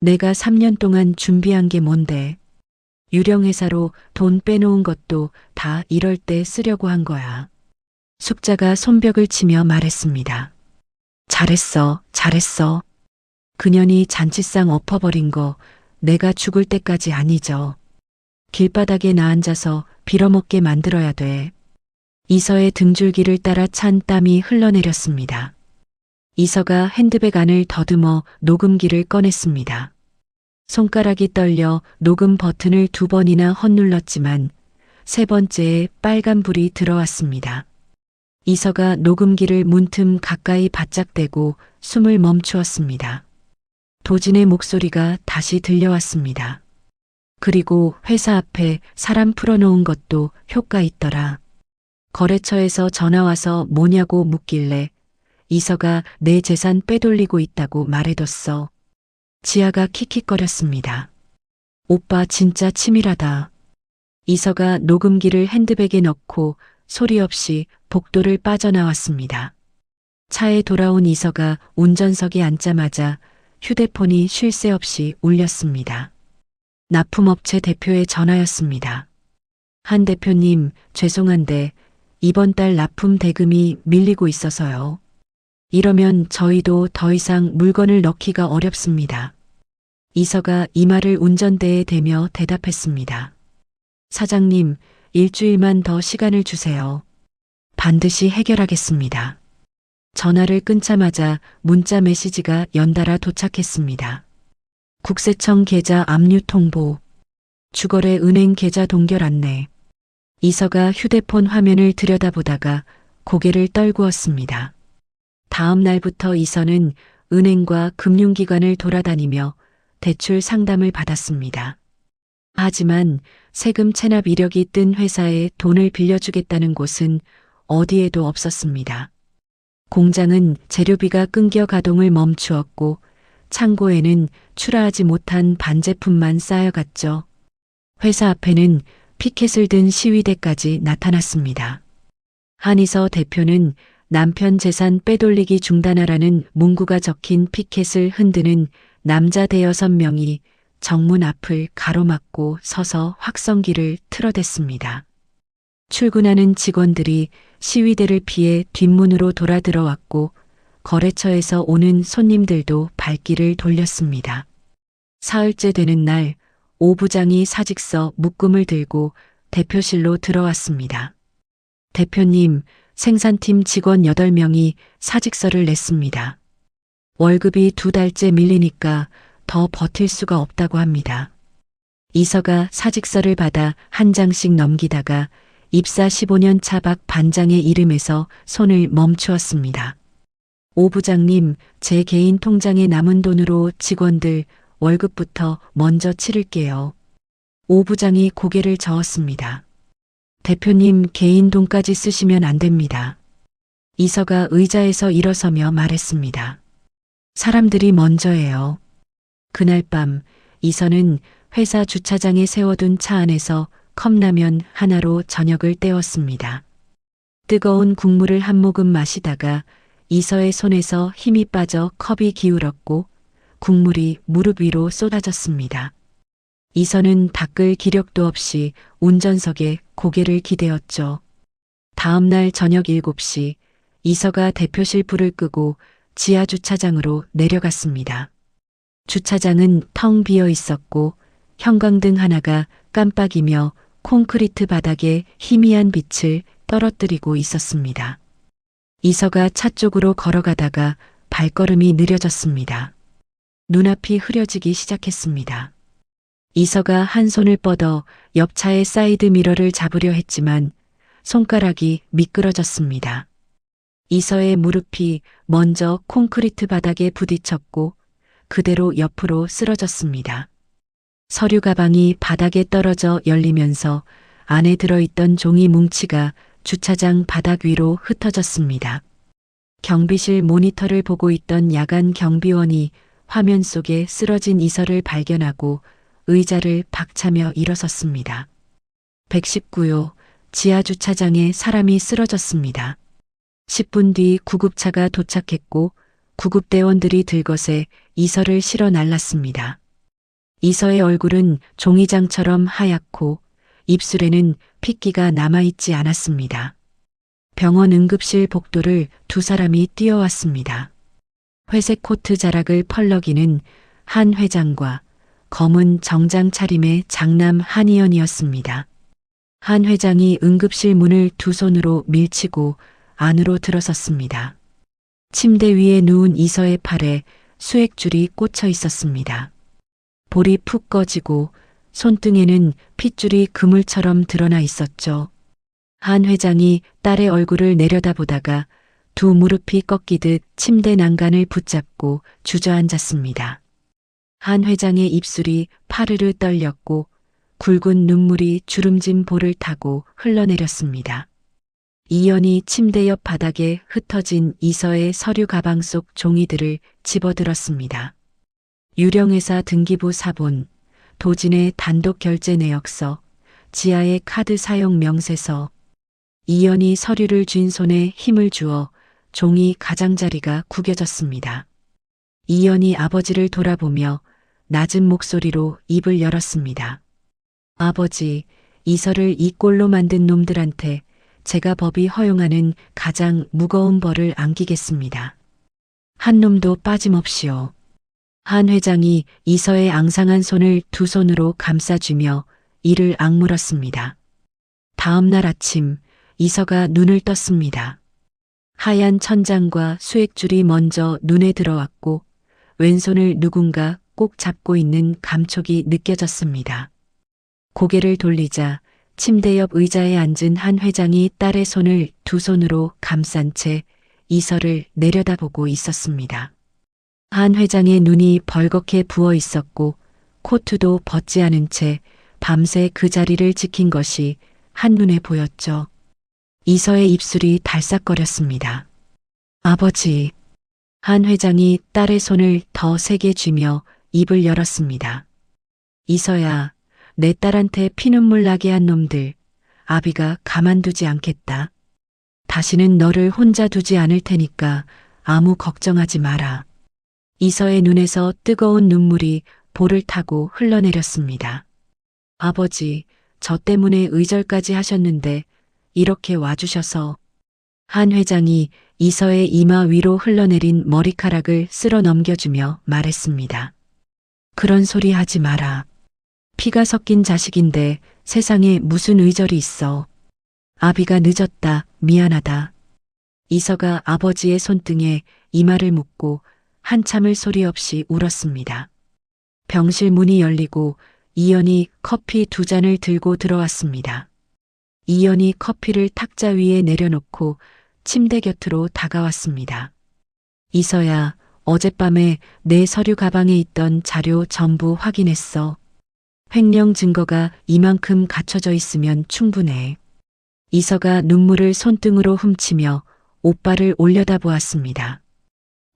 내가 3년 동안 준비한 게 뭔데. 유령회사로 돈 빼놓은 것도 다 이럴 때 쓰려고 한 거야. 숙자가 손뼉을 치며 말했습니다. 잘했어, 잘했어. 그년이 잔치상 엎어버린 거 내가 죽을 때까지 안 잊어. 길바닥에 나 앉아서 빌어먹게 만들어야 돼. 이서의 등줄기를 따라 찬 땀이 흘러내렸습니다. 이서가 핸드백 안을 더듬어 녹음기를 꺼냈습니다. 손가락이 떨려 녹음 버튼을 2번이나 헛눌렀지만 3번째에 빨간 불이 들어왔습니다. 이서가 녹음기를 문틈 가까이 바짝 대고 숨을 멈추었습니다. 도진의 목소리가 다시 들려왔습니다. 그리고 회사 앞에 사람 풀어놓은 것도 효과 있더라. 거래처에서 전화와서 뭐냐고 묻길래 이서가 내 재산 빼돌리고 있다고 말해뒀어. 지아가 킥킥거렸습니다. 오빠 진짜 치밀하다. 이서가 녹음기를 핸드백에 넣고 소리 없이 복도를 빠져나왔습니다. 차에 돌아온 이서가 운전석에 앉자마자 휴대폰이 쉴 새 없이 울렸습니다. 납품업체 대표의 전화였습니다. 한 대표님, 죄송한데 이번 달 납품 대금이 밀리고 있어서요. 이러면 저희도 더 이상 물건을 넣기가 어렵습니다. 이서가 이 말을 운전대에 대며 대답했습니다. 사장님, 일주일만 더 시간을 주세요. 반드시 해결하겠습니다. 전화를 끊자마자 문자 메시지가 연달아 도착했습니다. 국세청 계좌 압류 통보. 주거래 은행 계좌 동결 안내. 이서가 휴대폰 화면을 들여다보다가 고개를 떨구었습니다. 다음 날부터 이서는 은행과 금융기관을 돌아다니며 대출 상담을 받았습니다. 하지만 세금 체납 이력이 뜬 회사에 돈을 빌려주겠다는 곳은 어디에도 없었습니다. 공장은 재료비가 끊겨 가동을 멈추었고 창고에는 출하하지 못한 반제품만 쌓여갔죠. 회사 앞에는 피켓을 든 시위대까지 나타났습니다. 한이서 대표는 남편 재산 빼돌리기 중단하라는 문구가 적힌 피켓을 흔드는 남자 대여섯 명이 정문 앞을 가로막고 서서 확성기를 틀어댔습니다. 출근하는 직원들이 시위대를 피해 뒷문으로 돌아 들어왔고 거래처에서 오는 손님들도 발길을 돌렸습니다. 사흘째 되는 날 오 부장이 사직서 묶음을 들고 대표실로 들어왔습니다. 대표님, 생산팀 직원 8명이 사직서를 냈습니다. 월급이 2달째 밀리니까 더 버틸 수가 없다고 합니다. 이서가 사직서를 받아 한 장씩 넘기다가 입사 15년 차 박 반장의 이름에서 손을 멈추었습니다. 오 부장님, 제 개인 통장에 남은 돈으로 직원들 월급부터 먼저 치를게요. 오 부장이 고개를 저었습니다. 대표님, 개인 돈까지 쓰시면 안 됩니다. 이서가 의자에서 일어서며 말했습니다. 사람들이 먼저예요. 그날 밤 이서는 회사 주차장에 세워둔 차 안에서 컵라면 하나로 저녁을 때웠습니다. 뜨거운 국물을 한 모금 마시다가 이서의 손에서 힘이 빠져 컵이 기울었고 국물이 무릎 위로 쏟아졌습니다. 이서는 닦을 기력도 없이 운전석에 고개를 기대었죠. 다음 날 저녁 7시 이서가 대표실 불을 끄고 지하 주차장으로 내려갔습니다. 주차장은 텅 비어 있었고 형광등 하나가 깜빡이며 콘크리트 바닥에 희미한 빛을 떨어뜨리고 있었습니다. 이서가 차 쪽으로 걸어가다가 발걸음이 느려졌습니다. 눈앞이 흐려지기 시작했습니다. 이서가 한 손을 뻗어 옆차의 사이드 미러를 잡으려 했지만 손가락이 미끄러졌습니다. 이서의 무릎이 먼저 콘크리트 바닥에 부딪혔고 그대로 옆으로 쓰러졌습니다. 서류 가방이 바닥에 떨어져 열리면서 안에 들어있던 종이 뭉치가 주차장 바닥 위로 흩어졌습니다. 경비실 모니터를 보고 있던 야간 경비원이 화면 속에 쓰러진 이서를 발견하고 의자를 박차며 일어섰습니다. 119요. 지하 주차장에 사람이 쓰러졌습니다. 10분 뒤 구급차가 도착했고 구급대원들이 들것에 이서를 실어 날랐습니다. 이서의 얼굴은 종이장처럼 하얗고 입술에는 핏기가 남아있지 않았습니다. 병원 응급실 복도를 두 사람이 뛰어왔습니다. 회색 코트 자락을 펄럭이는 한 회장과 검은 정장 차림의 장남 한의원이었습니다. 한 회장이 응급실 문을 두 손으로 밀치고 안으로 들어섰습니다. 침대 위에 누운 이서의 팔에 수액줄이 꽂혀 있었습니다. 볼이 푹 꺼지고 손등에는 핏줄이 그물처럼 드러나 있었죠. 한 회장이 딸의 얼굴을 내려다보다가 두 무릎이 꺾이듯 침대 난간을 붙잡고 주저앉았습니다. 한 회장의 입술이 파르르 떨렸고 굵은 눈물이 주름진 볼을 타고 흘러내렸습니다. 이연이 침대 옆 바닥에 흩어진 이서의 서류 가방 속 종이들을 집어들었습니다. 유령회사 등기부 사본, 도진의 단독 결제 내역서, 지하의 카드 사용 명세서. 이연이 서류를 쥔 손에 힘을 주어 종이 가장자리가 구겨졌습니다. 이연이 아버지를 돌아보며 낮은 목소리로 입을 열었습니다. 아버지, 이서를 이 꼴로 만든 놈들한테 제가 법이 허용하는 가장 무거운 벌을 안기겠습니다. 한 놈도 빠짐없이요. 한 회장이 이서의 앙상한 손을 두 손으로 감싸주며 이를 악물었습니다. 다음 날 아침 이서가 눈을 떴습니다. 하얀 천장과 수액줄이 먼저 눈에 들어왔고 왼손을 누군가 꼭 잡고 있는 감촉이 느껴졌습니다. 고개를 돌리자 침대 옆 의자에 앉은 한 회장이 딸의 손을 두 손으로 감싼 채 이서를 내려다보고 있었습니다. 한 회장의 눈이 벌겋게 부어 있었고 코트도 벗지 않은 채 밤새 그 자리를 지킨 것이 한눈에 보였죠. 이서의 입술이 달싹거렸습니다. 아버지. 한 회장이 딸의 손을 더 세게 쥐며 입을 열었습니다. 이서야, 내 딸한테 피눈물 나게 한 놈들, 아비가 가만두지 않겠다. 다시는 너를 혼자 두지 않을 테니까 아무 걱정하지 마라. 이서의 눈에서 뜨거운 눈물이 볼을 타고 흘러내렸습니다. 아버지, 저 때문에 의절까지 하셨는데 이렇게 와주셔서. 한 회장이 이서의 이마 위로 흘러내린 머리카락을 쓸어 넘겨주며 말했습니다. 그런 소리 하지 마라. 피가 섞인 자식인데 세상에 무슨 의절이 있어. 아비가 늦었다. 미안하다. 이서가 아버지의 손등에 이마를 묻고 한참을 소리 없이 울었습니다. 병실 문이 열리고 이연이 커피 두 잔을 들고 들어왔습니다. 이연이 커피를 탁자 위에 내려놓고 침대 곁으로 다가왔습니다. 이서야, 어젯밤에 내 서류 가방에 있던 자료 전부 확인했어. 횡령 증거가 이만큼 갖춰져 있으면 충분해. 이서가 눈물을 손등으로 훔치며 오빠를 올려다보았습니다.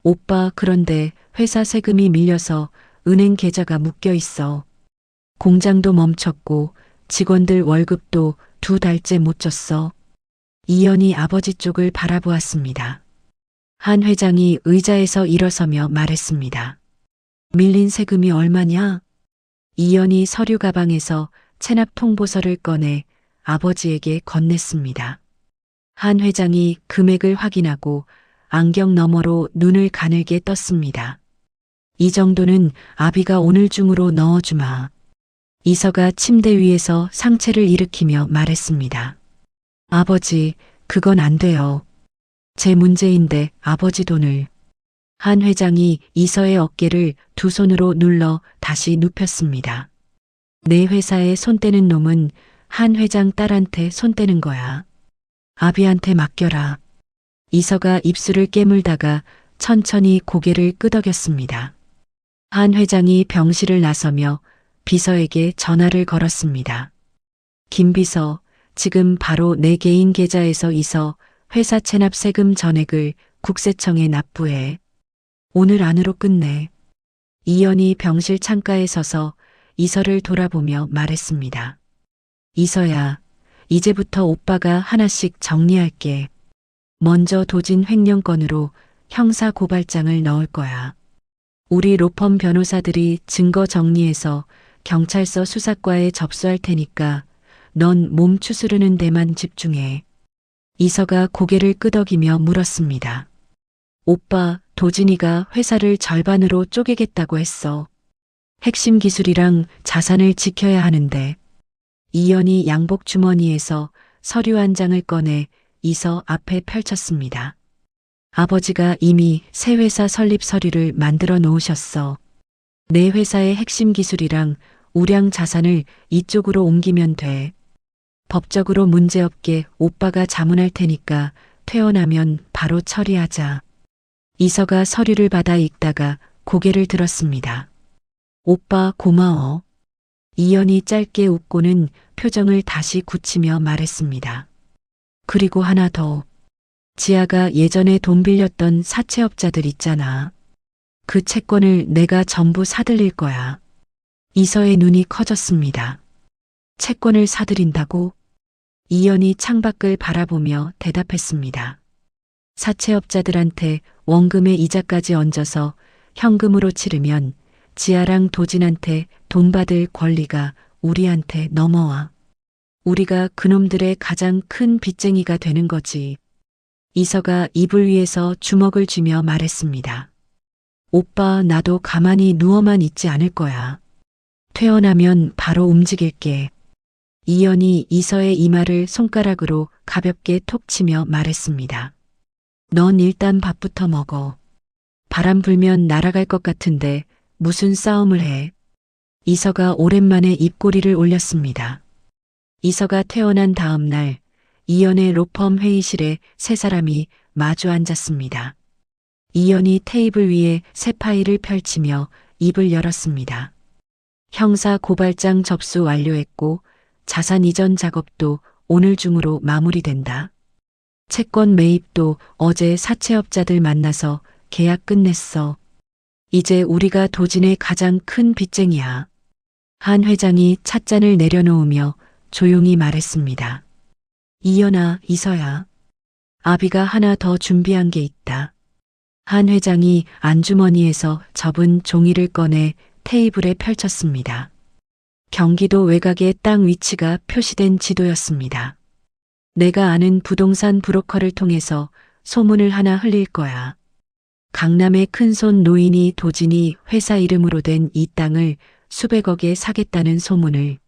오빠, 그런데 회사 세금이 밀려서 은행 계좌가 묶여 있어. 공장도 멈췄고 직원들 월급도 2달째 못 줬어. 이연이 아버지 쪽을 바라보았습니다. 한 회장이 의자에서 일어서며 말했습니다. 밀린 세금이 얼마냐? 이연이 서류 가방에서 체납 통보서를 꺼내 아버지에게 건넸습니다. 한 회장이 금액을 확인하고 안경 너머로 눈을 가늘게 떴습니다. 이 정도는 아비가 오늘 중으로 넣어주마. 이서가 침대 위에서 상체를 일으키며 말했습니다. 아버지, 그건 안 돼요. 제 문제인데 아버지 돈을. 한 회장이 이서의 어깨를 두 손으로 눌러 다시 눕혔습니다. 내 회사에 손 떼는 놈은 한 회장 딸한테 손 떼는 거야. 아비한테 맡겨라. 이서가 입술을 깨물다가 천천히 고개를 끄덕였습니다. 한 회장이 병실을 나서며 비서에게 전화를 걸었습니다. 김 비서, 지금 바로 내 개인 계좌에서 이서 회사 체납 세금 전액을 국세청에 납부해. 오늘 안으로 끝내. 이연이 병실 창가에 서서 이서를 돌아보며 말했습니다. 이서야, 이제부터 오빠가 하나씩 정리할게. 먼저 도진 횡령 건으로 형사 고발장을 넣을 거야. 우리 로펌 변호사들이 증거 정리해서 경찰서 수사과에 접수할 테니까 넌 몸 추스르는 데만 집중해. 이서가 고개를 끄덕이며 물었습니다. 오빠, 도진이가 회사를 절반으로 쪼개겠다고 했어. 핵심 기술이랑 자산을 지켜야 하는데. 이연이 양복 주머니에서 서류 한 장을 꺼내 이서 앞에 펼쳤습니다. 아버지가 이미 새 회사 설립 서류를 만들어 놓으셨어. 내 회사의 핵심 기술이랑 우량 자산을 이쪽으로 옮기면 돼. 법적으로 문제없게 오빠가 자문할 테니까 퇴원하면 바로 처리하자. 이서가 서류를 받아 읽다가 고개를 들었습니다. 오빠 고마워. 이연이 짧게 웃고는 표정을 다시 굳히며 말했습니다. 그리고 하나 더. 지아가 예전에 돈 빌렸던 사채업자들 있잖아. 그 채권을 내가 전부 사들일 거야. 이서의 눈이 커졌습니다. 채권을 사들인다고? 이연이 창밖을 바라보며 대답했습니다. 사채업자들한테 원금의 이자까지 얹어서 현금으로 치르면 지아랑 도진한테 돈 받을 권리가 우리한테 넘어와. 우리가 그놈들의 가장 큰 빚쟁이가 되는 거지. 이서가 이불 위에서 주먹을 쥐며 말했습니다. 오빠, 나도 가만히 누워만 있지 않을 거야. 퇴원하면 바로 움직일게. 이연이 이서의 이마를 손가락으로 가볍게 톡 치며 말했습니다. 넌 일단 밥부터 먹어. 바람 불면 날아갈 것 같은데 무슨 싸움을 해. 이서가 오랜만에 입꼬리를 올렸습니다. 이서가 퇴원한 다음 날 이연의 로펌 회의실에 세 사람이 마주 앉았습니다. 이연이 테이블 위에 새 파일을 펼치며 입을 열었습니다. 형사 고발장 접수 완료했고 자산 이전 작업도 오늘 중으로 마무리된다. 채권 매입도 어제 사채업자들 만나서 계약 끝냈어. 이제 우리가 도진의 가장 큰 빚쟁이야. 한 회장이 찻잔을 내려놓으며 조용히 말했습니다. 이연아, 이서야. 아비가 하나 더 준비한 게 있다. 한 회장이 안주머니에서 접은 종이를 꺼내 테이블에 펼쳤습니다. 경기도 외곽의 땅 위치가 표시된 지도였습니다. 내가 아는 부동산 브로커를 통해서 소문을 하나 흘릴 거야. 강남의 큰손 노인이 도진이 회사 이름으로 된 이 땅을 수백억에 사겠다는 소문을.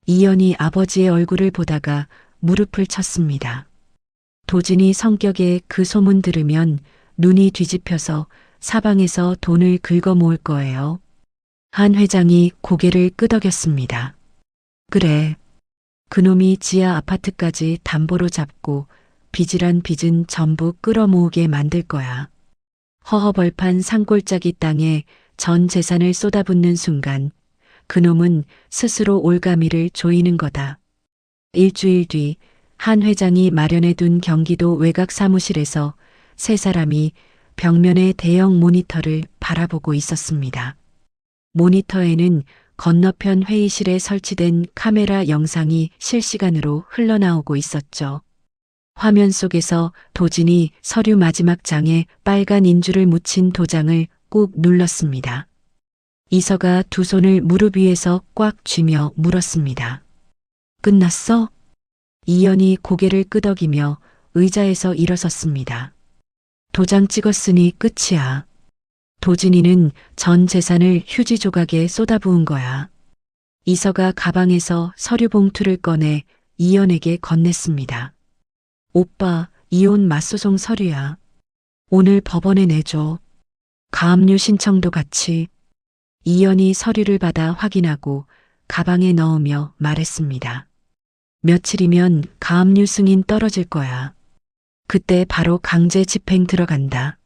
이연이 아버지의 얼굴을 보다가 무릎을 쳤습니다. 도진이 성격에 그 소문 들으면 눈이 뒤집혀서 사방에서 돈을 긁어 모을 거예요. 한 회장이 고개를 끄덕였습니다. 그래. 그놈이 지하 아파트까지 담보로 잡고 빚이란 빚은 전부 끌어모으게 만들 거야. 허허벌판 산골짜기 땅에 전 재산을 쏟아붓는 순간 그놈은 스스로 올가미를 조이는 거다. 일주일 뒤 한 회장이 마련해둔 경기도 외곽 사무실에서 세 사람이 벽면의 대형 모니터를 바라보고 있었습니다. 모니터에는 건너편 회의실에 설치된 카메라 영상이 실시간으로 흘러나오고 있었죠. 화면 속에서 도진이 서류 마지막 장에 빨간 인주를 묻힌 도장을 꾹 눌렀습니다. 이서가 두 손을 무릎 위에서 꽉 쥐며 물었습니다. 끝났어? 이연이 고개를 끄덕이며 의자에서 일어섰습니다. 도장 찍었으니 끝이야. 도진이는 전 재산을 휴지 조각에 쏟아부은 거야. 이서가 가방에서 서류 봉투를 꺼내 이연에게 건넸습니다. 오빠, 이혼 맞소송 서류야. 오늘 법원에 내줘. 가압류 신청도 같이. 이연이 서류를 받아 확인하고 가방에 넣으며 말했습니다. 며칠이면 가압류 승인 떨어질 거야. 그때 바로 강제 집행 들어간다.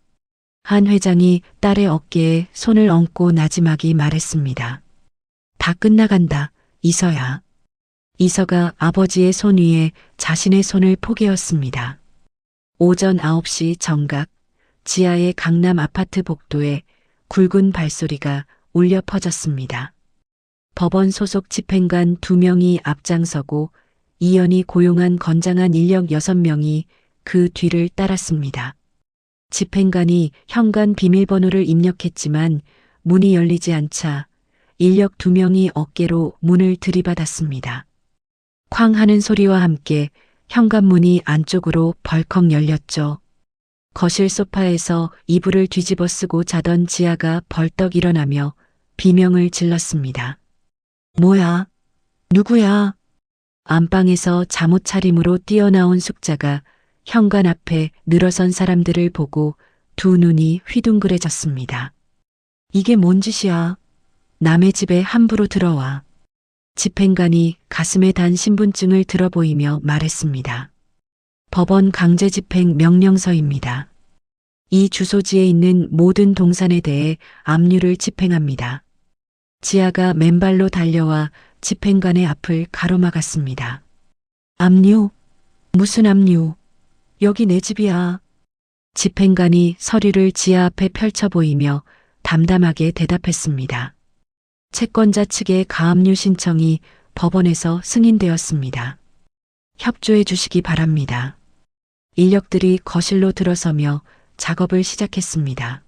한 회장이 딸의 어깨에 손을 얹고 나지막이 말했습니다. 다 끝나간다, 이서야. 이서가 아버지의 손 위에 자신의 손을 포개었습니다. 오전 9시 정각, 지하의 강남 아파트 복도에 굵은 발소리가 울려 퍼졌습니다. 법원 소속 집행관 2명이 앞장서고 이연이 고용한 건장한 인력 6명이 그 뒤를 따랐습니다. 집행관이 현관 비밀번호를 입력했지만 문이 열리지 않자 인력 2명이 어깨로 문을 들이받았습니다. 쾅 하는 소리와 함께 현관문이 안쪽으로 벌컥 열렸죠. 거실 소파에서 이불을 뒤집어 쓰고 자던 지아가 벌떡 일어나며 비명을 질렀습니다. 뭐야? 누구야? 안방에서 잠옷 차림으로 뛰어나온 숙자가 현관 앞에 늘어선 사람들을 보고 두 눈이 휘둥그레졌습니다. 이게 뭔 짓이야? 남의 집에 함부로 들어와. 집행관이 가슴에 단 신분증을 들어보이며 말했습니다. 법원 강제집행 명령서입니다. 이 주소지에 있는 모든 동산에 대해 압류를 집행합니다. 지아가 맨발로 달려와 집행관의 앞을 가로막았습니다. 압류? 무슨 압류? 여기 내 집이야. 집행관이 서류를 지아 앞에 펼쳐 보이며 담담하게 대답했습니다. 채권자 측의 가압류 신청이 법원에서 승인되었습니다. 협조해 주시기 바랍니다. 인력들이 거실로 들어서며 작업을 시작했습니다.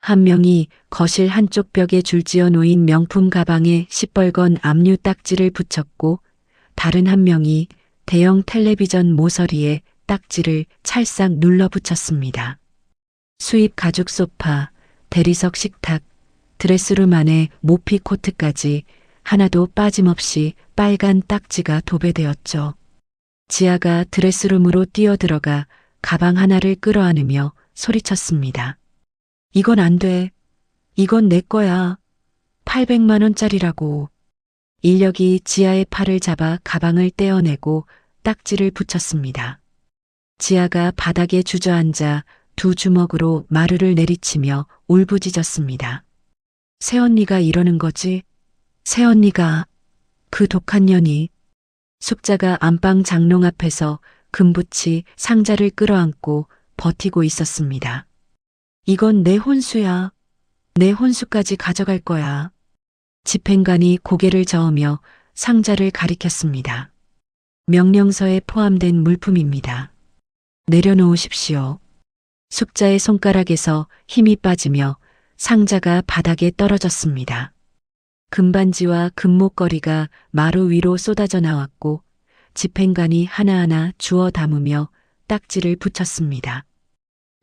한 명이 거실 한쪽 벽에 줄지어 놓인 명품 가방에 시뻘건 압류 딱지를 붙였고 다른 한 명이 대형 텔레비전 모서리에 딱지를 찰싹 눌러 붙였습니다. 수입 가죽 소파, 대리석 식탁, 드레스룸 안에 모피 코트까지 하나도 빠짐없이 빨간 딱지가 도배되었죠. 지아가 드레스룸으로 뛰어들어가 가방 하나를 끌어안으며 소리쳤습니다. 이건 안 돼. 이건 내 거야. 800만 원짜리라고. 인력이 지아의 팔을 잡아 가방을 떼어내고 딱지를 붙였습니다. 지아가 바닥에 주저앉아 두 주먹으로 마루를 내리치며 울부짖었습니다. 새언니가 이러는 거지? 새언니가, 그 독한 년이. 숙자가 안방 장롱 앞에서 금붙이 상자를 끌어안고 버티고 있었습니다. 이건 내 혼수야. 내 혼수까지 가져갈 거야. 집행관이 고개를 저으며 상자를 가리켰습니다. 명령서에 포함된 물품입니다. 내려놓으십시오. 숙자의 손가락에서 힘이 빠지며 상자가 바닥에 떨어졌습니다. 금반지와 금목걸이가 마루 위로 쏟아져 나왔고 집행관이 하나하나 주워 담으며 딱지를 붙였습니다.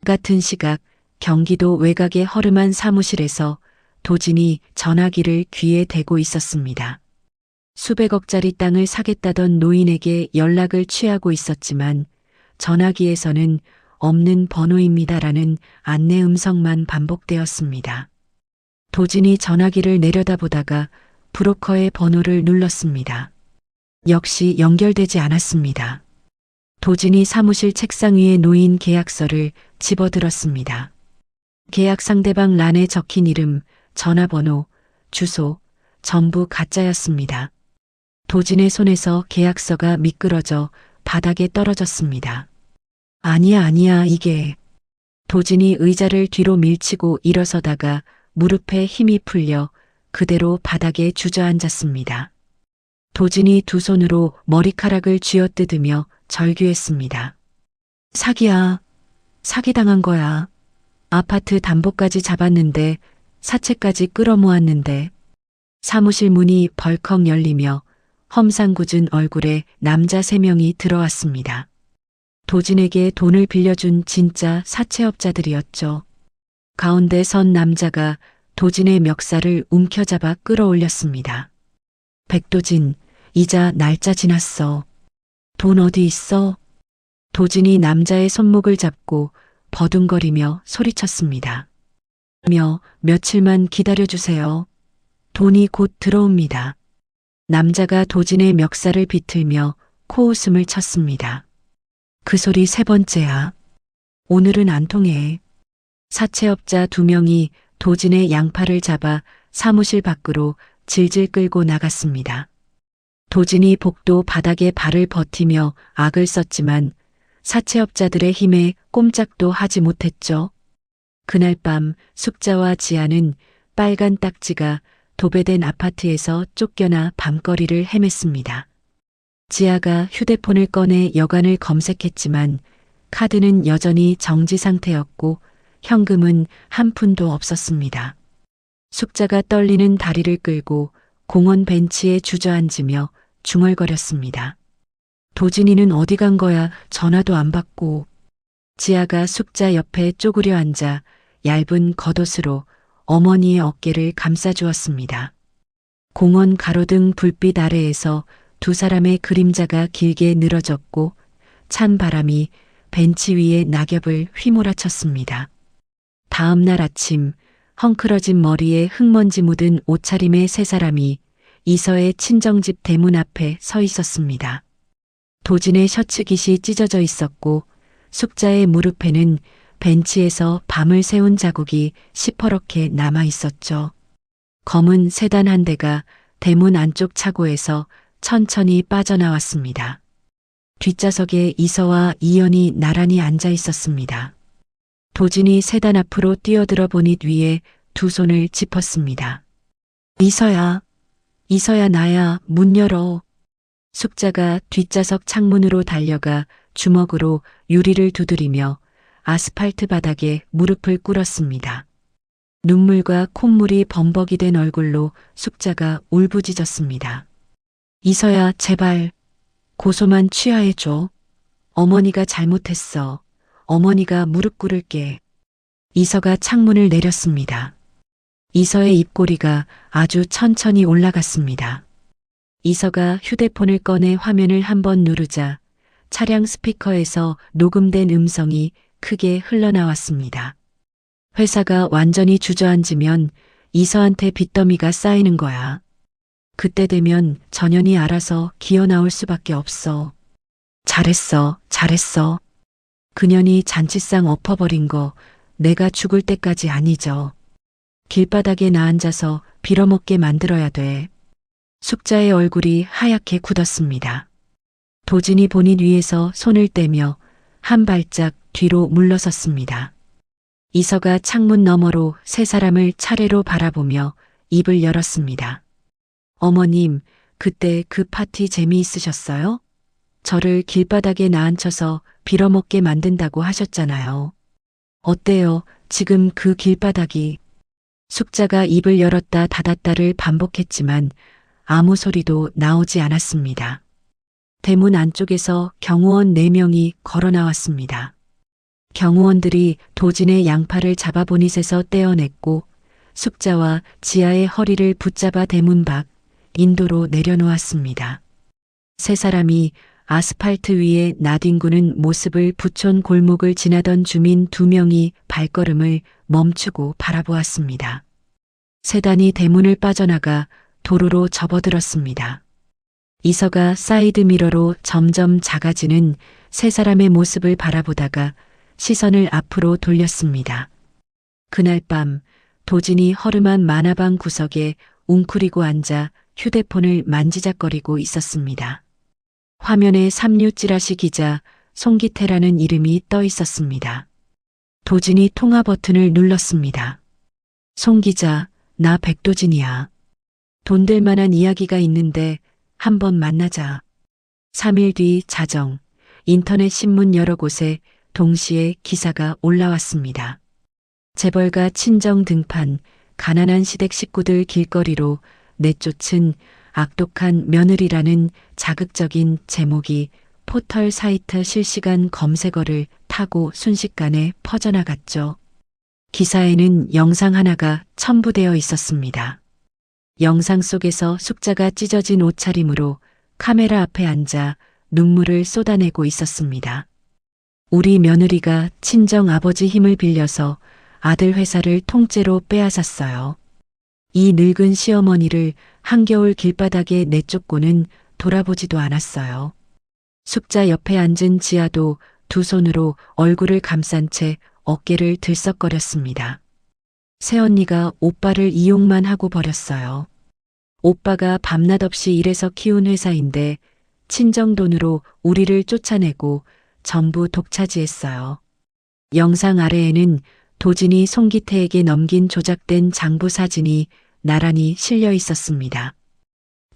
같은 시각 경기도 외곽의 허름한 사무실에서 도진이 전화기를 귀에 대고 있었습니다. 수백억짜리 땅을 사겠다던 노인에게 연락을 취하고 있었지만 전화기에서는 없는 번호입니다라는 안내 음성만 반복되었습니다. 도진이 전화기를 내려다보다가 브로커의 번호를 눌렀습니다. 역시 연결되지 않았습니다. 도진이 사무실 책상 위에 놓인 계약서를 집어들었습니다. 계약 상대방 란에 적힌 이름, 전화번호, 주소, 전부 가짜였습니다. 도진의 손에서 계약서가 미끄러져 바닥에 떨어졌습니다. 아니야, 이게. 도진이 의자를 뒤로 밀치고 일어서다가 무릎에 힘이 풀려 그대로 바닥에 주저앉았습니다. 도진이 두 손으로 머리카락을 쥐어뜯으며 절규했습니다. 사기야. 사기당한 거야. 아파트 담보까지 잡았는데 사채까지 끌어모았는데. 사무실 문이 벌컥 열리며 험상궂은 얼굴에 남자 3명이 들어왔습니다. 도진에게 돈을 빌려준 진짜 사채업자들이었죠. 가운데 선 남자가 도진의 멱살을 움켜잡아 끌어올렸습니다. 백도진, 이자 날짜 지났어. 돈 어디 있어? 도진이 남자의 손목을 잡고 버둥거리며 소리쳤습니다. 며칠만 기다려주세요. 돈이 곧 들어옵니다. 남자가 도진의 멱살을 비틀며 코웃음을 쳤습니다. 그 소리 3번째야. 오늘은 안 통해. 사채업자 2명이 도진의 양팔을 잡아 사무실 밖으로 질질 끌고 나갔습니다. 도진이 복도 바닥에 발을 버티며 악을 썼지만 사채업자들의 힘에 꼼짝도 하지 못했죠. 그날 밤 숙자와 지아는 빨간 딱지가 도배된 아파트에서 쫓겨나 밤거리를 헤맸습니다. 지아가 휴대폰을 꺼내 여관을 검색했지만 카드는 여전히 정지 상태였고 현금은 한 푼도 없었습니다. 숙자가 떨리는 다리를 끌고 공원 벤치에 주저앉으며 중얼거렸습니다. 도진이는 어디 간 거야? 전화도 안 받고. 지아가 숙자 옆에 쪼그려 앉아 얇은 겉옷으로 어머니의 어깨를 감싸주었습니다. 공원 가로등 불빛 아래에서 두 사람의 그림자가 길게 늘어졌고 찬 바람이 벤치 위에 낙엽을 휘몰아쳤습니다. 다음 날 아침 헝클어진 머리에 흙먼지 묻은 옷차림의 세 사람이 이서의 친정집 대문 앞에 서 있었습니다. 도진의 셔츠 깃이 찢어져 있었고 숙자의 무릎에는 벤치에서 밤을 새운 자국이 시퍼렇게 남아 있었죠. 검은 세단 한 대가 대문 안쪽 차고에서 천천히 빠져나왔습니다. 뒷좌석에 이서와 이연이 나란히 앉아 있었습니다. 도진이 세단 앞으로 뛰어들어 보닛 위에 두 손을 짚었습니다. 이서야, 이서야 나야, 문 열어. 숙자가 뒷좌석 창문으로 달려가 주먹으로 유리를 두드리며 아스팔트 바닥에 무릎을 꿇었습니다. 눈물과 콧물이 범벅이 된 얼굴로 숙자가 울부짖었습니다. 이서야, 제발 고소만 취하해줘. 어머니가 잘못했어. 어머니가 무릎 꿇을게. 이서가 창문을 내렸습니다. 이서의 입꼬리가 아주 천천히 올라갔습니다. 이서가 휴대폰을 꺼내 화면을 한번 누르자 차량 스피커에서 녹음된 음성이 크게 흘러나왔습니다. 회사가 완전히 주저앉으면 이서한테 빚더미가 쌓이는 거야. 그때 되면 전현이 알아서 기어 나올 수밖에 없어. 잘했어, 잘했어. 그년이 잔치상 엎어버린 거 내가 죽을 때까지 안 잊어. 길바닥에 나 앉아서 빌어먹게 만들어야 돼. 숙자의 얼굴이 하얗게 굳었습니다. 도진이 본인 위에서 손을 떼며 한 발짝 뒤로 물러섰습니다. 이서가 창문 너머로 세 사람을 차례로 바라보며 입을 열었습니다. 어머님, 그때 그 파티 재미있으셨어요? 저를 길바닥에 나앉혀서 빌어먹게 만든다고 하셨잖아요. 어때요? 지금 그 길바닥이. 숙자가 입을 열었다 닫았다를 반복했지만 아무 소리도 나오지 않았습니다. 대문 안쪽에서 경호원 4명이 걸어 나왔습니다. 경호원들이 도진의 양팔을 잡아 보닛에서 떼어냈고 숙자와 지아의 허리를 붙잡아 대문 밖 인도로 내려놓았습니다. 세 사람이 아스팔트 위에 나뒹구는 모습을 부촌 골목을 지나던 주민 2명이 발걸음을 멈추고 바라보았습니다. 세단이 대문을 빠져나가 도로로 접어들었습니다. 이서가 사이드미러로 점점 작아지는 세 사람의 모습을 바라보다가 시선을 앞으로 돌렸습니다. 그날 밤 도진이 허름한 만화방 구석에 웅크리고 앉아 휴대폰을 만지작거리고 있었습니다. 화면에 삼류 찌라시 기자 송기태라는 이름이 떠 있었습니다. 도진이 통화 버튼을 눌렀습니다. 송 기자, 나 백도진이야. 돈 될 만한 이야기가 있는데 한번 만나자. 3일 뒤 자정, 인터넷 신문 여러 곳에 동시에 기사가 올라왔습니다. 재벌가 친정 등판, 가난한 시댁 식구들 길거리로 내쫓은 악독한 며느리라는 자극적인 제목이 포털 사이트 실시간 검색어를 타고 순식간에 퍼져나갔죠. 기사에는 영상 하나가 첨부되어 있었습니다. 영상 속에서 숙자가 찢어진 옷차림으로 카메라 앞에 앉아 눈물을 쏟아내고 있었습니다. 우리 며느리가 친정 아버지 힘을 빌려서 아들 회사를 통째로 빼앗았어요. 이 늙은 시어머니를 한겨울 길바닥에 내쫓고는 돌아보지도 않았어요. 숙자 옆에 앉은 지아도 두 손으로 얼굴을 감싼 채 어깨를 들썩거렸습니다. 새언니가 오빠를 이용만 하고 버렸어요. 오빠가 밤낮 없이 일해서 키운 회사인데 친정 돈으로 우리를 쫓아내고 전부 독차지했어요. 영상 아래에는 도진이 송기태에게 넘긴 조작된 장부 사진이 나란히 실려 있었습니다.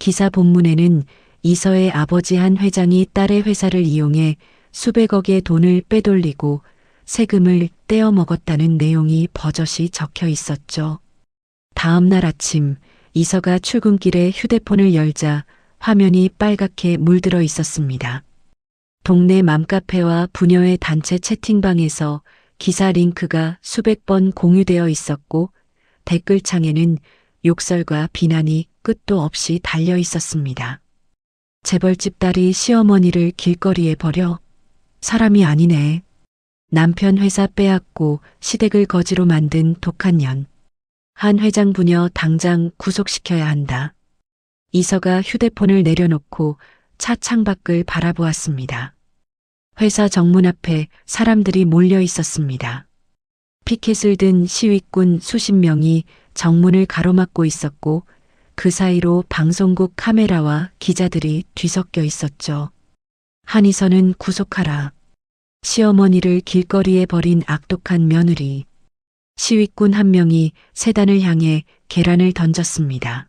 기사 본문에는 이서의 아버지 한 회장이 딸의 회사를 이용해 수백억의 돈을 빼돌리고 세금을 떼어 먹었다는 내용이 버젓이 적혀 있었죠. 다음 날 아침 이서가 출근길에 휴대폰을 열자 화면이 빨갛게 물들어 있었습니다. 동네 맘카페와 부녀의 단체 채팅방에서 기사 링크가 수백 번 공유되어 있었고 댓글창에는 욕설과 비난이 끝도 없이 달려 있었습니다. 재벌집 딸이 시어머니를 길거리에 버려? 사람이 아니네. 남편 회사 빼앗고 시댁을 거지로 만든 독한 년. 한 회장 부녀 당장 구속시켜야 한다. 이서가 휴대폰을 내려놓고 차 창밖을 바라보았습니다. 회사 정문 앞에 사람들이 몰려 있었습니다. 피켓을 든 시위꾼 수십 명이 정문을 가로막고 있었고 그 사이로 방송국 카메라와 기자들이 뒤섞여 있었죠. 한이서는 구속하라. 시어머니를 길거리에 버린 악독한 며느리. 시위꾼 한 명이 세단을 향해 계란을 던졌습니다.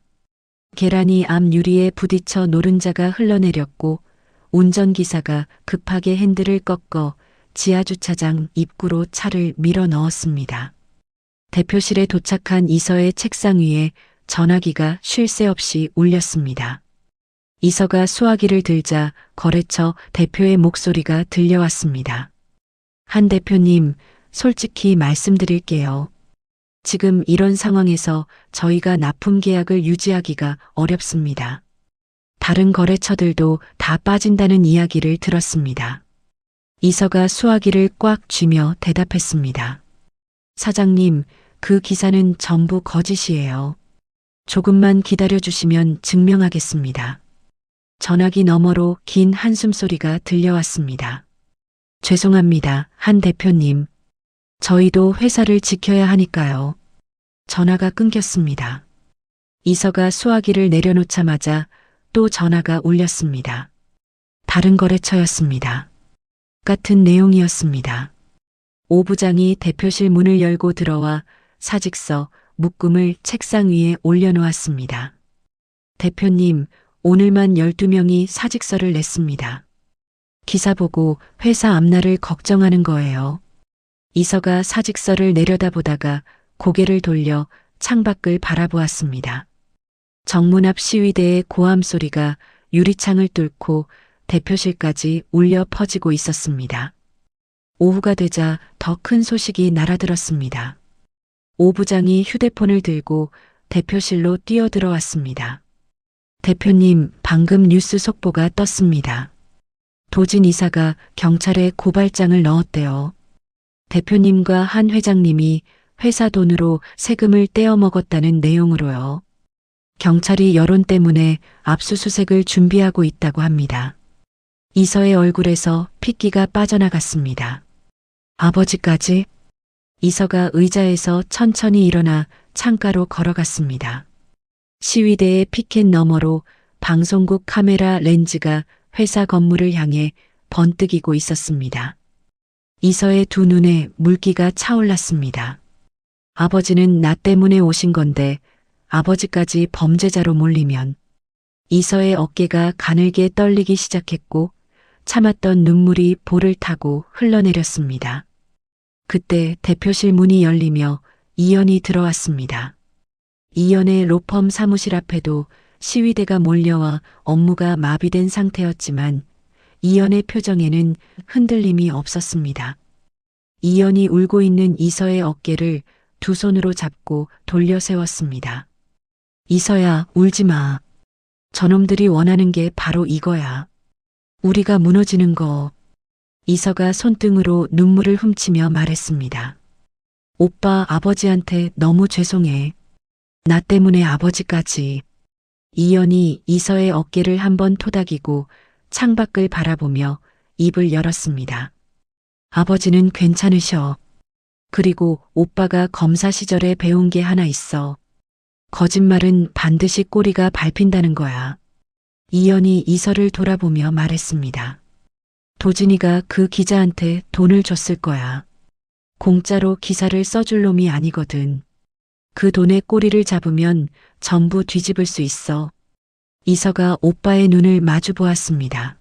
계란이 앞 유리에 부딪혀 노른자가 흘러내렸고 운전기사가 급하게 핸들을 꺾어 지하주차장 입구로 차를 밀어 넣었습니다. 대표실에 도착한 이서의 책상 위에 전화기가 쉴 새 없이 울렸습니다. 이서가 수화기를 들자 거래처 대표의 목소리가 들려왔습니다. 한 대표님, 솔직히 말씀드릴게요. 지금 이런 상황에서 저희가 납품 계약을 유지하기가 어렵습니다. 다른 거래처들도 다 빠진다는 이야기를 들었습니다. 이서가 수화기를 꽉 쥐며 대답했습니다. 사장님, 그 기사는 전부 거짓이에요. 조금만 기다려주시면 증명하겠습니다. 전화기 너머로 긴 한숨소리가 들려왔습니다. 죄송합니다, 한 대표님. 저희도 회사를 지켜야 하니까요. 전화가 끊겼습니다. 이서가 수화기를 내려놓자마자 또 전화가 울렸습니다. 다른 거래처였습니다. 같은 내용이었습니다. 오 부장이 대표실 문을 열고 들어와 사직서, 묶음을 책상 위에 올려놓았습니다. 대표님, 오늘만 12명이 사직서를 냈습니다. 기사 보고 회사 앞날을 걱정하는 거예요. 이서가 사직서를 내려다보다가 고개를 돌려 창밖을 바라보았습니다. 정문 앞 시위대의 고함 소리가 유리창을 뚫고 대표실까지 울려 퍼지고 있었습니다. 오후가 되자 더 큰 소식이 날아들었습니다. 오 부장이 휴대폰을 들고 대표실로 뛰어들어왔습니다. 대표님, 방금 뉴스 속보가 떴습니다. 도진 이사가 경찰에 고발장을 넣었대요. 대표님과 한 회장님이 회사 돈으로 세금을 떼어 먹었다는 내용으로요. 경찰이 여론 때문에 압수수색을 준비하고 있다고 합니다. 이서의 얼굴에서 핏기가 빠져나갔습니다. 아버지까지? 이서가 의자에서 천천히 일어나 창가로 걸어갔습니다. 시위대의 피켓 너머로 방송국 카메라 렌즈가 회사 건물을 향해 번뜩이고 있었습니다. 이서의 두 눈에 물기가 차올랐습니다. 아버지는 나 때문에 오신 건데 아버지까지 범죄자로 몰리면. 이서의 어깨가 가늘게 떨리기 시작했고 참았던 눈물이 볼을 타고 흘러내렸습니다. 그때 대표실 문이 열리며 이연이 들어왔습니다. 이연의 로펌 사무실 앞에도 시위대가 몰려와 업무가 마비된 상태였지만 이연의 표정에는 흔들림이 없었습니다. 이연이 울고 있는 이서의 어깨를 두 손으로 잡고 돌려 세웠습니다. 이서야, 울지 마. 저놈들이 원하는 게 바로 이거야. 우리가 무너지는 거. 이서가 손등으로 눈물을 훔치며 말했습니다. 오빠, 아버지한테 너무 죄송해. 나 때문에 아버지까지. 이연이 이서의 어깨를 한번 토닥이고 창밖을 바라보며 입을 열었습니다. 아버지는 괜찮으셔. 그리고 오빠가 검사 시절에 배운 게 하나 있어. 거짓말은 반드시 꼬리가 밟힌다는 거야. 이연이 이서를 돌아보며 말했습니다. 도진이가 그 기자한테 돈을 줬을 거야. 공짜로 기사를 써줄 놈이 아니거든. 그 돈의 꼬리를 잡으면 전부 뒤집을 수 있어. 이서가 오빠의 눈을 마주 보았습니다.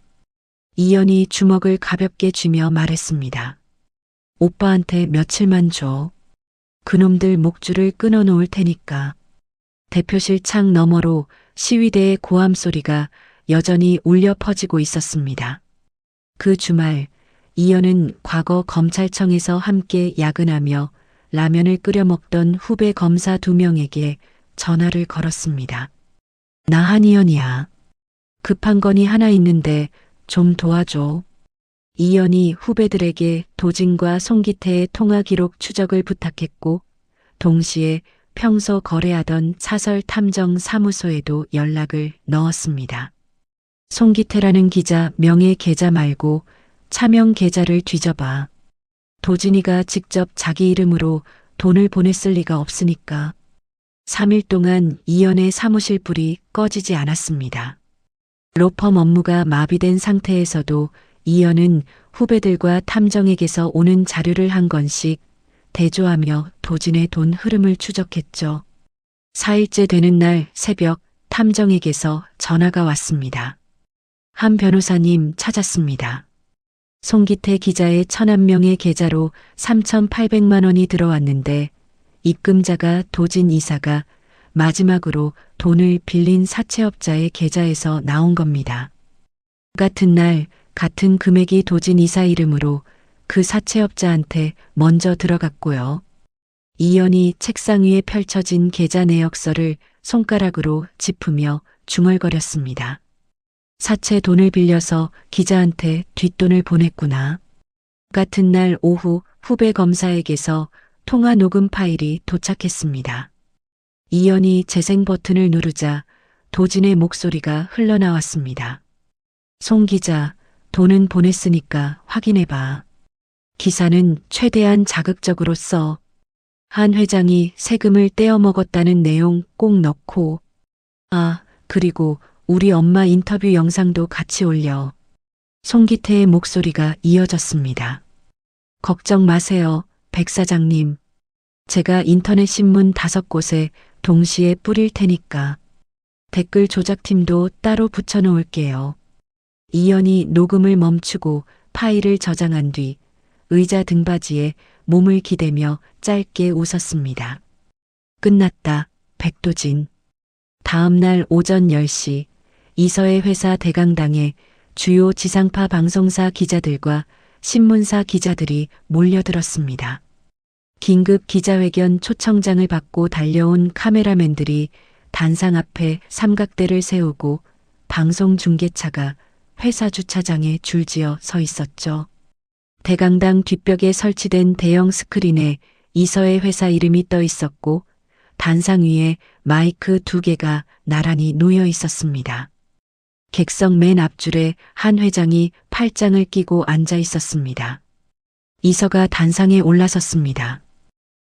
이연이 주먹을 가볍게 쥐며 말했습니다. 오빠한테 며칠만 줘. 그놈들 목줄을 끊어놓을 테니까. 대표실 창 너머로 시위대의 고함 소리가 여전히 울려 퍼지고 있었습니다. 그 주말 이연은 과거 검찰청에서 함께 야근하며 라면을 끓여 먹던 후배 검사 2명에게 전화를 걸었습니다. 나 한이연이야. 급한 건이 하나 있는데 좀 도와줘. 이연이 후배들에게 도진과 송기태의 통화 기록 추적을 부탁했고 동시에 평소 거래하던 사설 탐정 사무소에도 연락을 넣었습니다. 송기태라는 기자 명예 계좌 말고 차명 계좌를 뒤져봐. 도진이가 직접 자기 이름으로 돈을 보냈을 리가 없으니까. 3일 동안 이연의 사무실 불이 꺼지지 않았습니다. 로펌 업무가 마비된 상태에서도 이연은 후배들과 탐정에게서 오는 자료를 한 건씩 대조하며 도진의 돈 흐름을 추적했죠. 4일째 되는 날 새벽 탐정에게서 전화가 왔습니다. 한 변호사님 찾았습니다. 송기태 기자의 1,001명의 계좌로 3,800만 원이 들어왔는데 입금자가 도진 이사가 마지막으로 돈을 빌린 사채업자의 계좌에서 나온 겁니다. 같은 날 같은 금액이 도진 이사 이름으로 그 사채업자한테 먼저 들어갔고요. 이연이 책상 위에 펼쳐진 계좌 내역서를 손가락으로 짚으며 중얼거렸습니다. 사채 돈을 빌려서 기자한테 뒷돈을 보냈구나. 같은 날 오후 후배 검사에게서 통화 녹음 파일이 도착했습니다. 이연이 재생 버튼을 누르자 도진의 목소리가 흘러나왔습니다. 송 기자, 돈은 보냈으니까 확인해봐. 기사는 최대한 자극적으로 써. 한 회장이 세금을 떼어 먹었다는 내용 꼭 넣고. 아, 그리고 우리 엄마 인터뷰 영상도 같이 올려. 송기태의 목소리가 이어졌습니다. 걱정 마세요, 백 사장님. 제가 인터넷 신문 5곳에 동시에 뿌릴 테니까. 댓글 조작팀도 따로 붙여놓을게요. 이연이 녹음을 멈추고 파일을 저장한 뒤 의자 등받이에 몸을 기대며 짧게 웃었습니다. 끝났다, 백도진. 다음 날 오전 10시 이서의 회사 대강당에 주요 지상파 방송사 기자들과 신문사 기자들이 몰려들었습니다. 긴급 기자회견 초청장을 받고 달려온 카메라맨들이 단상 앞에 삼각대를 세우고 방송 중계차가 회사 주차장에 줄지어 서 있었죠. 대강당 뒷벽에 설치된 대형 스크린에 이서의 회사 이름이 떠 있었고 단상 위에 마이크 2개가 나란히 놓여 있었습니다. 객석 맨 앞줄에 한 회장이 팔짱을 끼고 앉아 있었습니다. 이서가 단상에 올라섰습니다.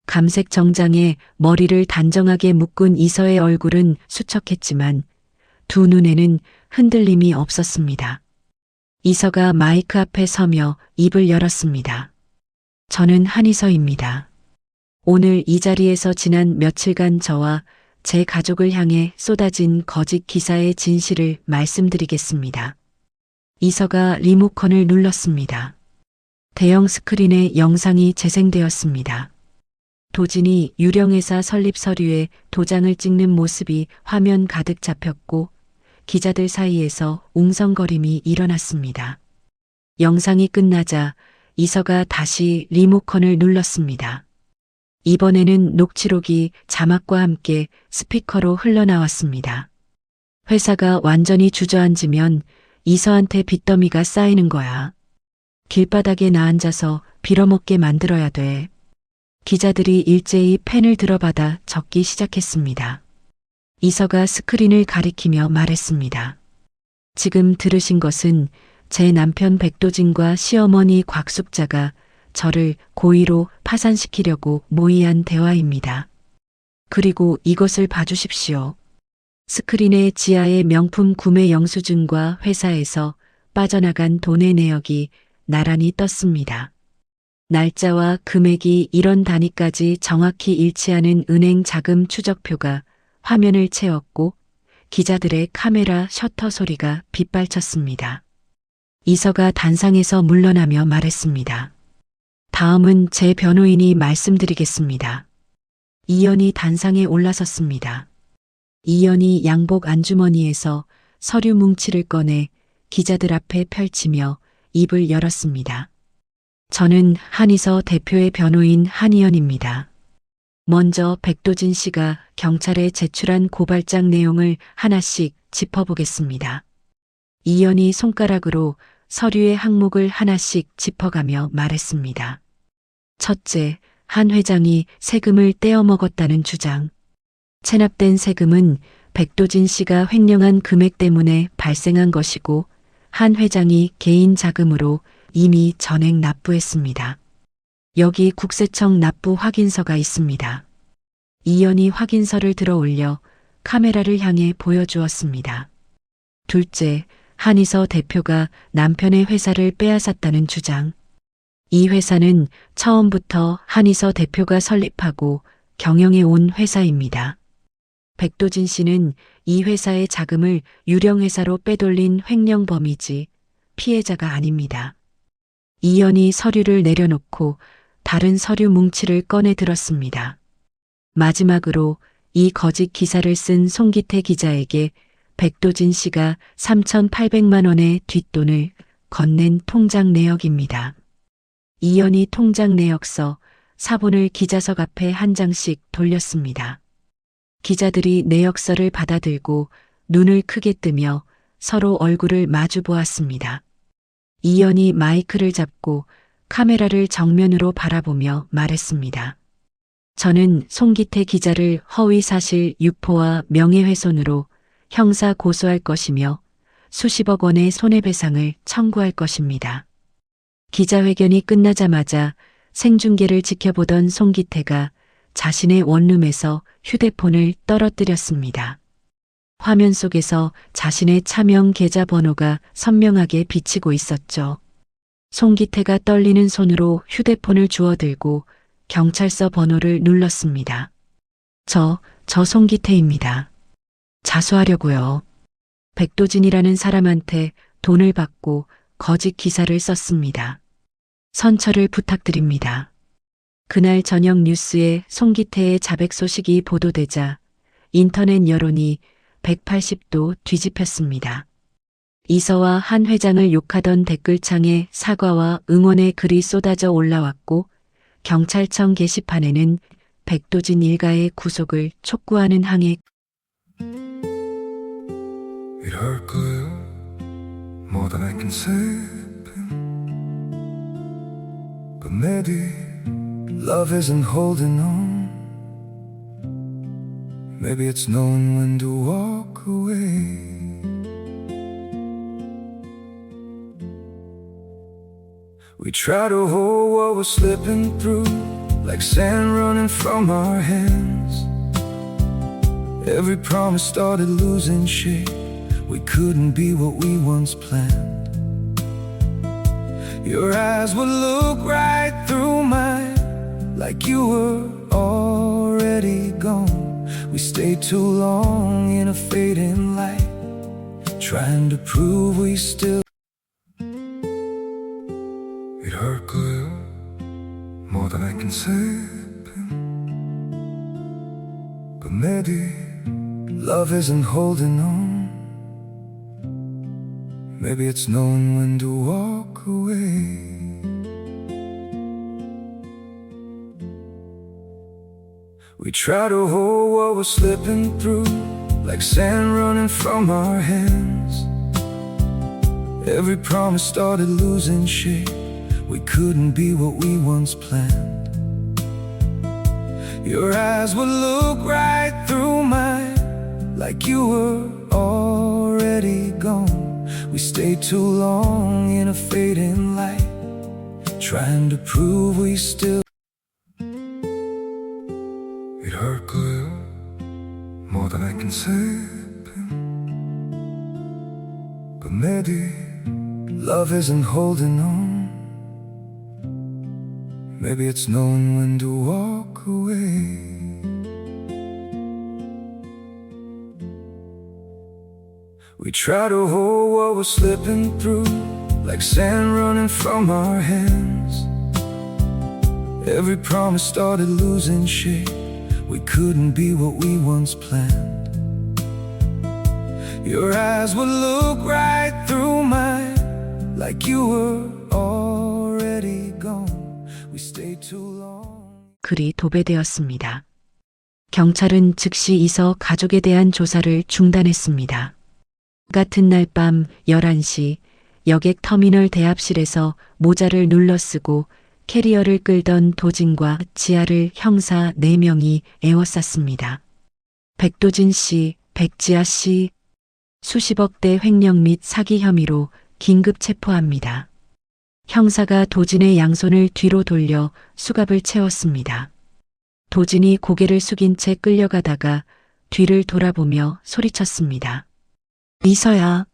감색 정장에 머리를 단정하게 묶은 이서의 얼굴은 수척했지만 두 눈에는 흔들림이 없었습니다. 이서가 마이크 앞에 서며 입을 열었습니다. 저는 한이서입니다. 오늘 이 자리에서 지난 며칠간 저와 제 가족을 향해 쏟아진 거짓 기사의 진실을 말씀드리겠습니다. 이서가 리모컨을 눌렀습니다. 대형 스크린에 영상이 재생되었습니다. 도진이 유령회사 설립 서류에 도장을 찍는 모습이 화면 가득 잡혔고 기자들 사이에서 웅성거림이 일어났습니다. 영상이 끝나자 이서가 다시 리모컨을 눌렀습니다. 이번에는 녹취록이 자막과 함께 스피커로 흘러나왔습니다. 회사가 완전히 주저앉으면 이서한테 빚더미가 쌓이는 거야. 길바닥에 나앉아서 빌어먹게 만들어야 돼. 기자들이 일제히 펜을 들어받아 적기 시작했습니다. 이서가 스크린을 가리키며 말했습니다. 지금 들으신 것은 제 남편 백도진과 시어머니 곽숙자가 저를 고의로 파산시키려고 모의한 대화입니다. 그리고 이것을 봐주십시오. 스크린의 지하의 명품 구매 영수증과 회사에서 빠져나간 돈의 내역이 나란히 떴습니다. 날짜와 금액이 1원 단위까지 정확히 일치하는 은행 자금 추적표가 화면을 채웠고 기자들의 카메라 셔터 소리가 빗발쳤습니다. 이서가 단상에서 물러나며 말했습니다. 다음은 제 변호인이 말씀드리겠습니다. 이연이 단상에 올라섰습니다. 이연이 양복 안주머니에서 서류 뭉치를 꺼내 기자들 앞에 펼치며 입을 열었습니다. 저는 한이서 대표의 변호인 한이연입니다. 먼저 백도진 씨가 경찰에 제출한 고발장 내용을 하나씩 짚어보겠습니다. 이연이 손가락으로 서류의 항목을 하나씩 짚어가며 말했습니다. 첫째, 한 회장이 세금을 떼어 먹었다는 주장. 체납된 세금은 백도진 씨가 횡령한 금액 때문에 발생한 것이고 한 회장이 개인 자금으로 이미 전액 납부했습니다. 여기 국세청 납부 확인서가 있습니다. 이연이 확인서를 들어 올려 카메라를 향해 보여주었습니다. 둘째, 한이서 대표가 남편의 회사를 빼앗았다는 주장. 이 회사는 처음부터 한이서 대표가 설립하고 경영해 온 회사입니다. 백도진 씨는 이 회사의 자금을 유령회사로 빼돌린 횡령범이지 피해자가 아닙니다. 이연이 서류를 내려놓고 다른 서류 뭉치를 꺼내 들었습니다. 마지막으로 이 거짓 기사를 쓴 송기태 기자에게 백도진 씨가 3,800만 원의 뒷돈을 건넨 통장 내역입니다. 이연이 통장 내역서 사본을 기자석 앞에 한 장씩 돌렸습니다. 기자들이 내역서를 받아들고 눈을 크게 뜨며 서로 얼굴을 마주 보았습니다. 이연이 마이크를 잡고 카메라를 정면으로 바라보며 말했습니다. 저는 송기태 기자를 허위사실 유포와 명예훼손으로 형사 고소할 것이며 수십억 원의 손해배상을 청구할 것입니다. 기자회견이 끝나자마자 생중계를 지켜보던 송기태가 자신의 원룸에서 휴대폰을 떨어뜨렸습니다. 화면 속에서 자신의 차명 계좌번호가 선명하게 비치고 있었죠. 송기태가 떨리는 손으로 휴대폰을 주워들고 경찰서 번호를 눌렀습니다. 저 송기태입니다. 자수하려고요. 백도진이라는 사람한테 돈을 받고 거짓 기사를 썼습니다. 선처를 부탁드립니다. 그날 저녁 뉴스에 송기태의 자백 소식이 보도되자 인터넷 여론이 180도 뒤집혔습니다. 이서와 한 회장을 욕하던 댓글창에 사과와 응원의 글이 쏟아져 올라왔고 경찰청 게시판에는 백도진 일가의 구속을 촉구하는 항해. It hurt good more than I can say, but maybe love isn't holding on. Maybe it's knowing when to walk away. We try to hold what we're slipping through, like sand running from our hands. Every promise started losing shape. We couldn't be what we once planned. Your eyes would look right through mine, like you were already gone. We stayed too long in a fading light, trying to prove we still. It hurt good more than I can say, but maybe love isn't holding on. Maybe it's knowing when to walk away. We try to hold what we're slipping through, like sand running from our hands. Every promise started losing shape. We couldn't be what we once planned. Your eyes would look right through mine, like you were already gone. We stayed too long in a fading light, trying to prove we still. It hurt good more than I can say, but maybe love isn't holding on. Maybe it's knowing when to walk away. We try to hold what we're slipping through, like sand running from our hands. Every promise started losing shape. We couldn't be what we once planned. Your eyes would look right through mine, like you were already gone. We stayed too long. 글이 도배되었습니다. 경찰은 즉시 이서 가족에 대한 조사를 중단했습니다. 같은 날 밤 11시 여객 터미널 대합실에서 모자를 눌러쓰고 캐리어를 끌던 도진과 지아를 형사 4명이 에워쌌습니다. 백도진 씨, 백지아 씨, 수십억대 횡령 및 사기 혐의로 긴급 체포합니다. 형사가 도진의 양손을 뒤로 돌려 수갑을 채웠습니다. 도진이 고개를 숙인 채 끌려가다가 뒤를 돌아보며 소리쳤습니다. 이서야,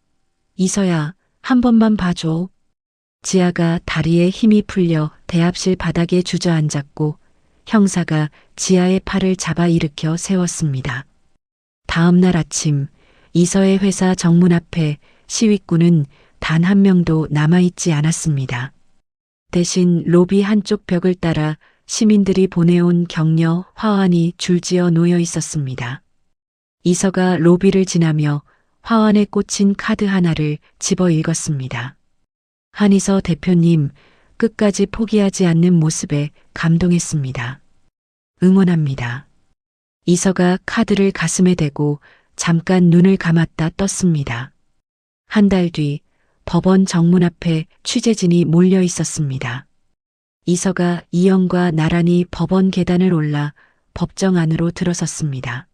이서야, 한 번만 봐줘. 지아가 다리에 힘이 풀려 대합실 바닥에 주저앉았고 형사가 지아의 팔을 잡아 일으켜 세웠습니다. 다음 날 아침 이서의 회사 정문 앞에 시위꾼은 단 한 명도 남아있지 않았습니다. 대신 로비 한쪽 벽을 따라 시민들이 보내온 격려 화환이 줄지어 놓여 있었습니다. 이서가 로비를 지나며 화환에 꽂힌 카드 하나를 집어 읽었습니다. 한이서 대표님, 끝까지 포기하지 않는 모습에 감동했습니다. 응원합니다. 이서가 카드를 가슴에 대고 잠깐 눈을 감았다 떴습니다. 한 달 뒤 법원 정문 앞에 취재진이 몰려 있었습니다. 이서가 이영과 나란히 법원 계단을 올라 법정 안으로 들어섰습니다.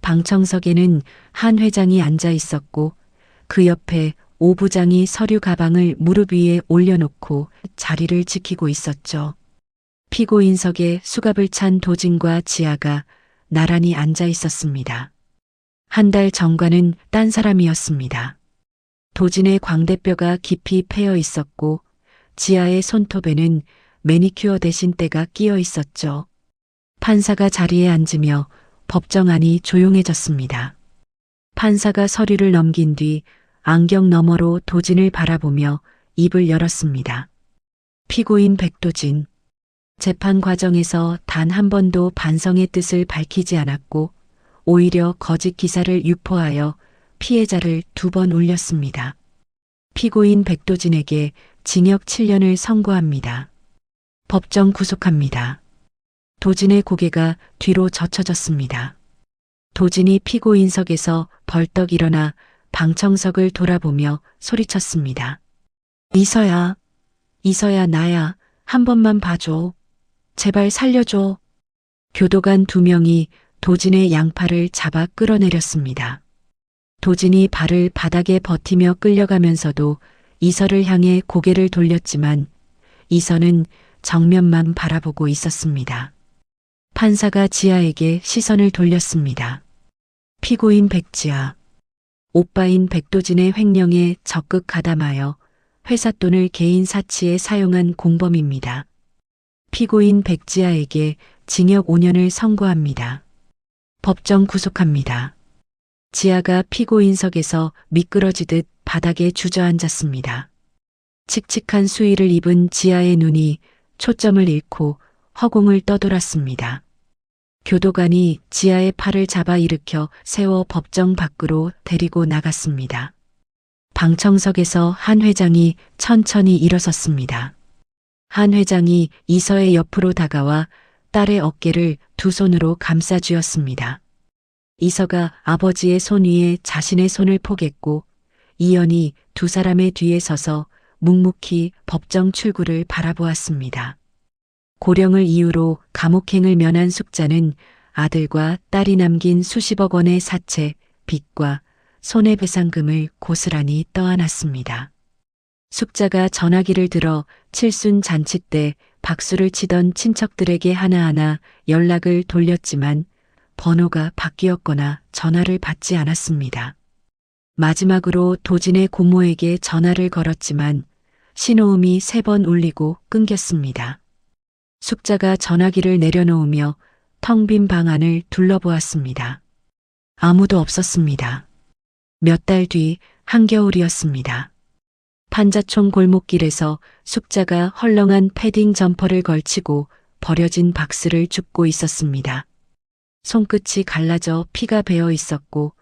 방청석에는 한 회장이 앉아 있었고 그 옆에 오 부장이 서류 가방을 무릎 위에 올려놓고 자리를 지키고 있었죠. 피고인석에 수갑을 찬 도진과 지아가 나란히 앉아 있었습니다. 한 달 전과는 딴 사람이었습니다. 도진의 광대뼈가 깊이 패여 있었고 지아의 손톱에는 매니큐어 대신 때가 끼어 있었죠. 판사가 자리에 앉으며 법정 안이 조용해졌습니다. 판사가 서류를 넘긴 뒤 안경 너머로 도진을 바라보며 입을 열었습니다. 피고인 백도진. 재판 과정에서 단 한 번도 반성의 뜻을 밝히지 않았고 오히려 거짓 기사를 유포하여 피해자를 2번 울렸습니다. 피고인 백도진에게 징역 7년을 선고합니다. 법정 구속합니다. 도진의 고개가 뒤로 젖혀졌습니다. 도진이 피고인석에서 벌떡 일어나 방청석을 돌아보며 소리쳤습니다. 이서야, 이서야 나야, 한 번만 봐줘. 제발 살려줘. 교도관 2명이 도진의 양팔을 잡아 끌어내렸습니다. 도진이 발을 바닥에 버티며 끌려가면서도 이서를 향해 고개를 돌렸지만 이서는 정면만 바라보고 있었습니다. 판사가 지아에게 시선을 돌렸습니다. 피고인 백지아. 오빠인 백도진의 횡령에 적극 가담하여 회사 돈을 개인 사치에 사용한 공범입니다. 피고인 백지아에게 징역 5년을 선고합니다. 법정 구속합니다. 지아가 피고인석에서 미끄러지듯 바닥에 주저앉았습니다. 칙칙한 수의를 입은 지아의 눈이 초점을 잃고 허공을 떠돌았습니다. 교도관이 지아의 팔을 잡아 일으켜 세워 법정 밖으로 데리고 나갔습니다. 방청석에서 한 회장이 천천히 일어섰습니다. 한 회장이 이서의 옆으로 다가와 딸의 어깨를 2 손으로 감싸 쥐었습니다. 이서가 아버지의 손 위에 자신의 손을 포겠고 이연이 2 사람의 뒤에 서서 묵묵히 법정 출구를 바라보았습니다. 고령을 이유로 감옥행을 면한 숙자는 아들과 딸이 남긴 수십억 원의 사채, 빚과 손해배상금을 고스란히 떠안았습니다. 숙자가 전화기를 들어 칠순 잔치 때 박수를 치던 친척들에게 하나하나 연락을 돌렸지만 번호가 바뀌었거나 전화를 받지 않았습니다. 마지막으로 도진의 고모에게 전화를 걸었지만 신호음이 3번 울리고 끊겼습니다. 숙자가 전화기를 내려놓으며 텅 빈 방 안을 둘러보았습니다. 아무도 없었습니다. 몇 달 뒤 한겨울이었습니다. 판자촌 골목길에서 숙자가 헐렁한 패딩 점퍼를 걸치고 버려진 박스를 줍고 있었습니다. 손끝이 갈라져 피가 배어 있었고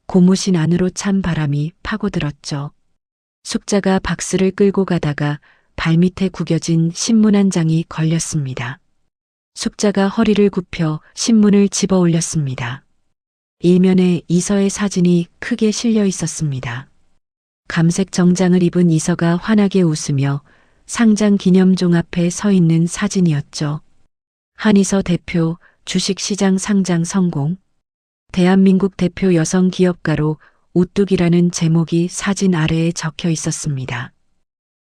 고무신 안으로 찬 바람이 파고들었죠. 숙자가 박스를 끌고 가다가 발밑에 구겨진 신문 한 장이 걸렸습니다. 숙자가 허리를 굽혀 신문을 집어 올렸습니다. 일면에 이서의 사진이 크게 실려 있었습니다. 감색 정장을 입은 이서가 환하게 웃으며 상장 기념종 앞에 서 있는 사진이었죠. 한이서 대표 주식시장 상장 성공. 대한민국 대표 여성 기업가로 우뚝이라는 제목이 사진 아래에 적혀 있었습니다.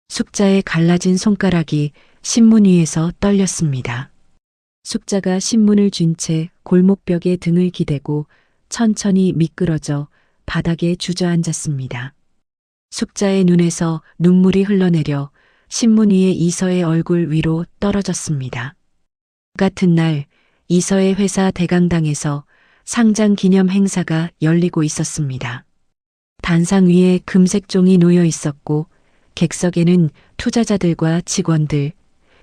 숙자의 갈라진 손가락이 신문 위에서 떨렸습니다. 숙자가 신문을 쥔 채 골목벽에 등을 기대고 천천히 미끄러져 바닥에 주저앉았습니다. 숙자의 눈에서 눈물이 흘러내려 신문 위에 이서의 얼굴 위로 떨어졌습니다. 같은 날 이서의 회사 대강당에서 상장 기념 행사가 열리고 있었습니다. 단상 위에 금색 종이 놓여 있었고 객석에는 투자자들과 직원들,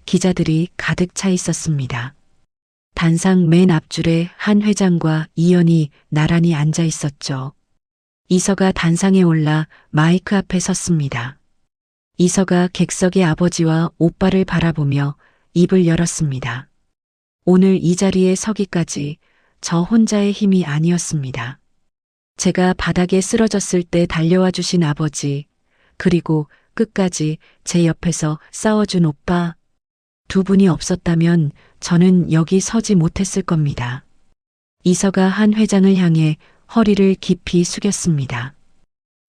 기자들이 가득 차 있었습니다. 단상 맨 앞줄에 한 회장과 이연이 나란히 앉아 있었죠. 이서가 단상에 올라 마이크 앞에 섰습니다. 이서가 객석의 아버지와 오빠를 바라보며 입을 열었습니다. 오늘 이 자리에 서기까지 저 혼자의 힘이 아니었습니다. 제가 바닥에 쓰러졌을 때 달려와 주신 아버지, 그리고 끝까지 제 옆에서 싸워준 오빠, 두 분이 없었다면 저는 여기 서지 못했을 겁니다. 이서가 한 회장을 향해 허리를 깊이 숙였습니다.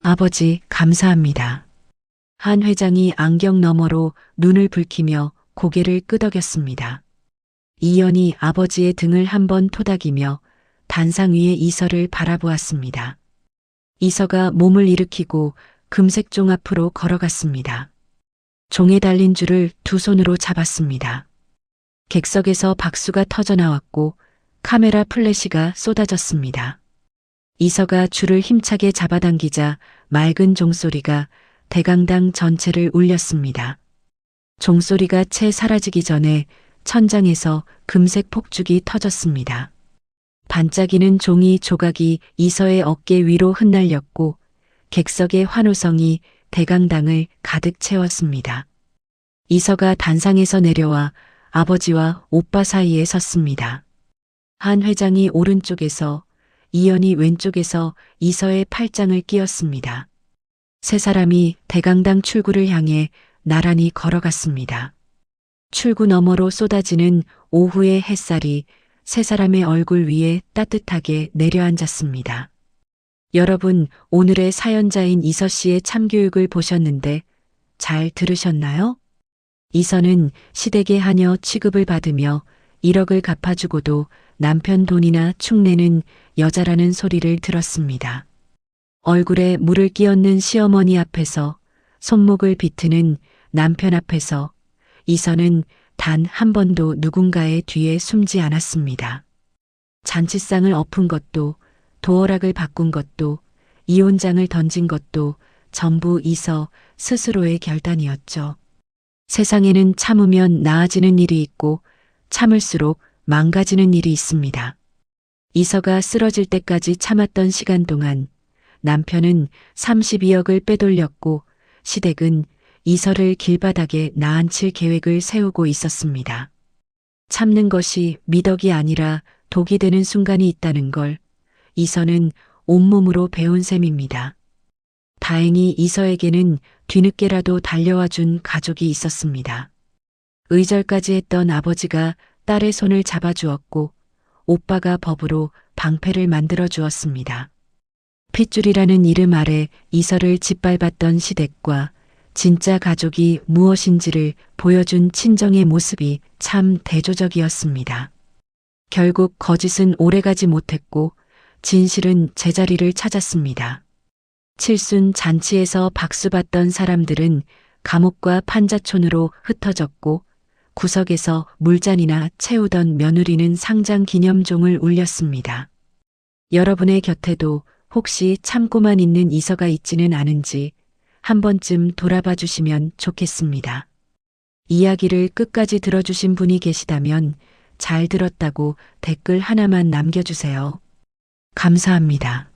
아버지, 감사합니다. 한 회장이 안경 너머로 눈을 붉히며 고개를 끄덕였습니다. 이연이 아버지의 등을 한번 토닥이며 단상 위에 이서를 바라보았습니다. 이서가 몸을 일으키고 금색 종 앞으로 걸어갔습니다. 종에 달린 줄을 두 손으로 잡았습니다. 객석에서 박수가 터져나왔고 카메라 플래시가 쏟아졌습니다. 이서가 줄을 힘차게 잡아당기자 맑은 종소리가 대강당 전체를 울렸습니다. 종소리가 채 사라지기 전에 천장에서 금색 폭죽이 터졌습니다. 반짝이는 종이 조각이 이서의 어깨 위로 흩날렸고 객석의 환호성이 대강당을 가득 채웠습니다. 이서가 단상에서 내려와 아버지와 오빠 사이에 섰습니다. 한 회장이 오른쪽에서, 이연이 왼쪽에서 이서의 팔짱을 끼웠습니다. 세 사람이 대강당 출구를 향해 나란히 걸어갔습니다. 출구 너머로 쏟아지는 오후의 햇살이 세 사람의 얼굴 위에 따뜻하게 내려앉았습니다. 여러분, 오늘의 사연자인 이서 씨의 참교육을 보셨는데 잘 들으셨나요? 이서는 시댁의 하녀 취급을 받으며 1억을 갚아주고도 남편 돈이나 축내는 여자라는 소리를 들었습니다. 얼굴에 물을 끼얹는 시어머니 앞에서, 손목을 비트는 남편 앞에서 이서는 단 한 번도 누군가의 뒤에 숨지 않았습니다. 잔치상을 엎은 것도, 도어락을 바꾼 것도, 이혼장을 던진 것도 전부 이서 스스로의 결단이었죠. 세상에는 참으면 나아지는 일이 있고 참을수록 망가지는 일이 있습니다. 이서가 쓰러질 때까지 참았던 시간 동안 남편은 32억을 빼돌렸고 시댁은 이서를 길바닥에 나앉힐 계획을 세우고 있었습니다. 참는 것이 미덕이 아니라 독이 되는 순간이 있다는 걸 이서는 온몸으로 배운 셈입니다. 다행히 이서에게는 뒤늦게라도 달려와 준 가족이 있었습니다. 의절까지 했던 아버지가 딸의 손을 잡아주었고 오빠가 법으로 방패를 만들어 주었습니다. 핏줄이라는 이름 아래 이서를 짓밟았던 시댁과 진짜 가족이 무엇인지를 보여준 친정의 모습이 참 대조적이었습니다. 결국 거짓은 오래가지 못했고 진실은 제자리를 찾았습니다. 칠순 잔치에서 박수받던 사람들은 감옥과 판자촌으로 흩어졌고 구석에서 물잔이나 채우던 며느리는 상장 기념종을 울렸습니다. 여러분의 곁에도 혹시 참고만 있는 이서가 있지는 않은지 한 번쯤 돌아봐 주시면 좋겠습니다. 이야기를 끝까지 들어주신 분이 계시다면 잘 들었다고 댓글 하나만 남겨주세요. 감사합니다.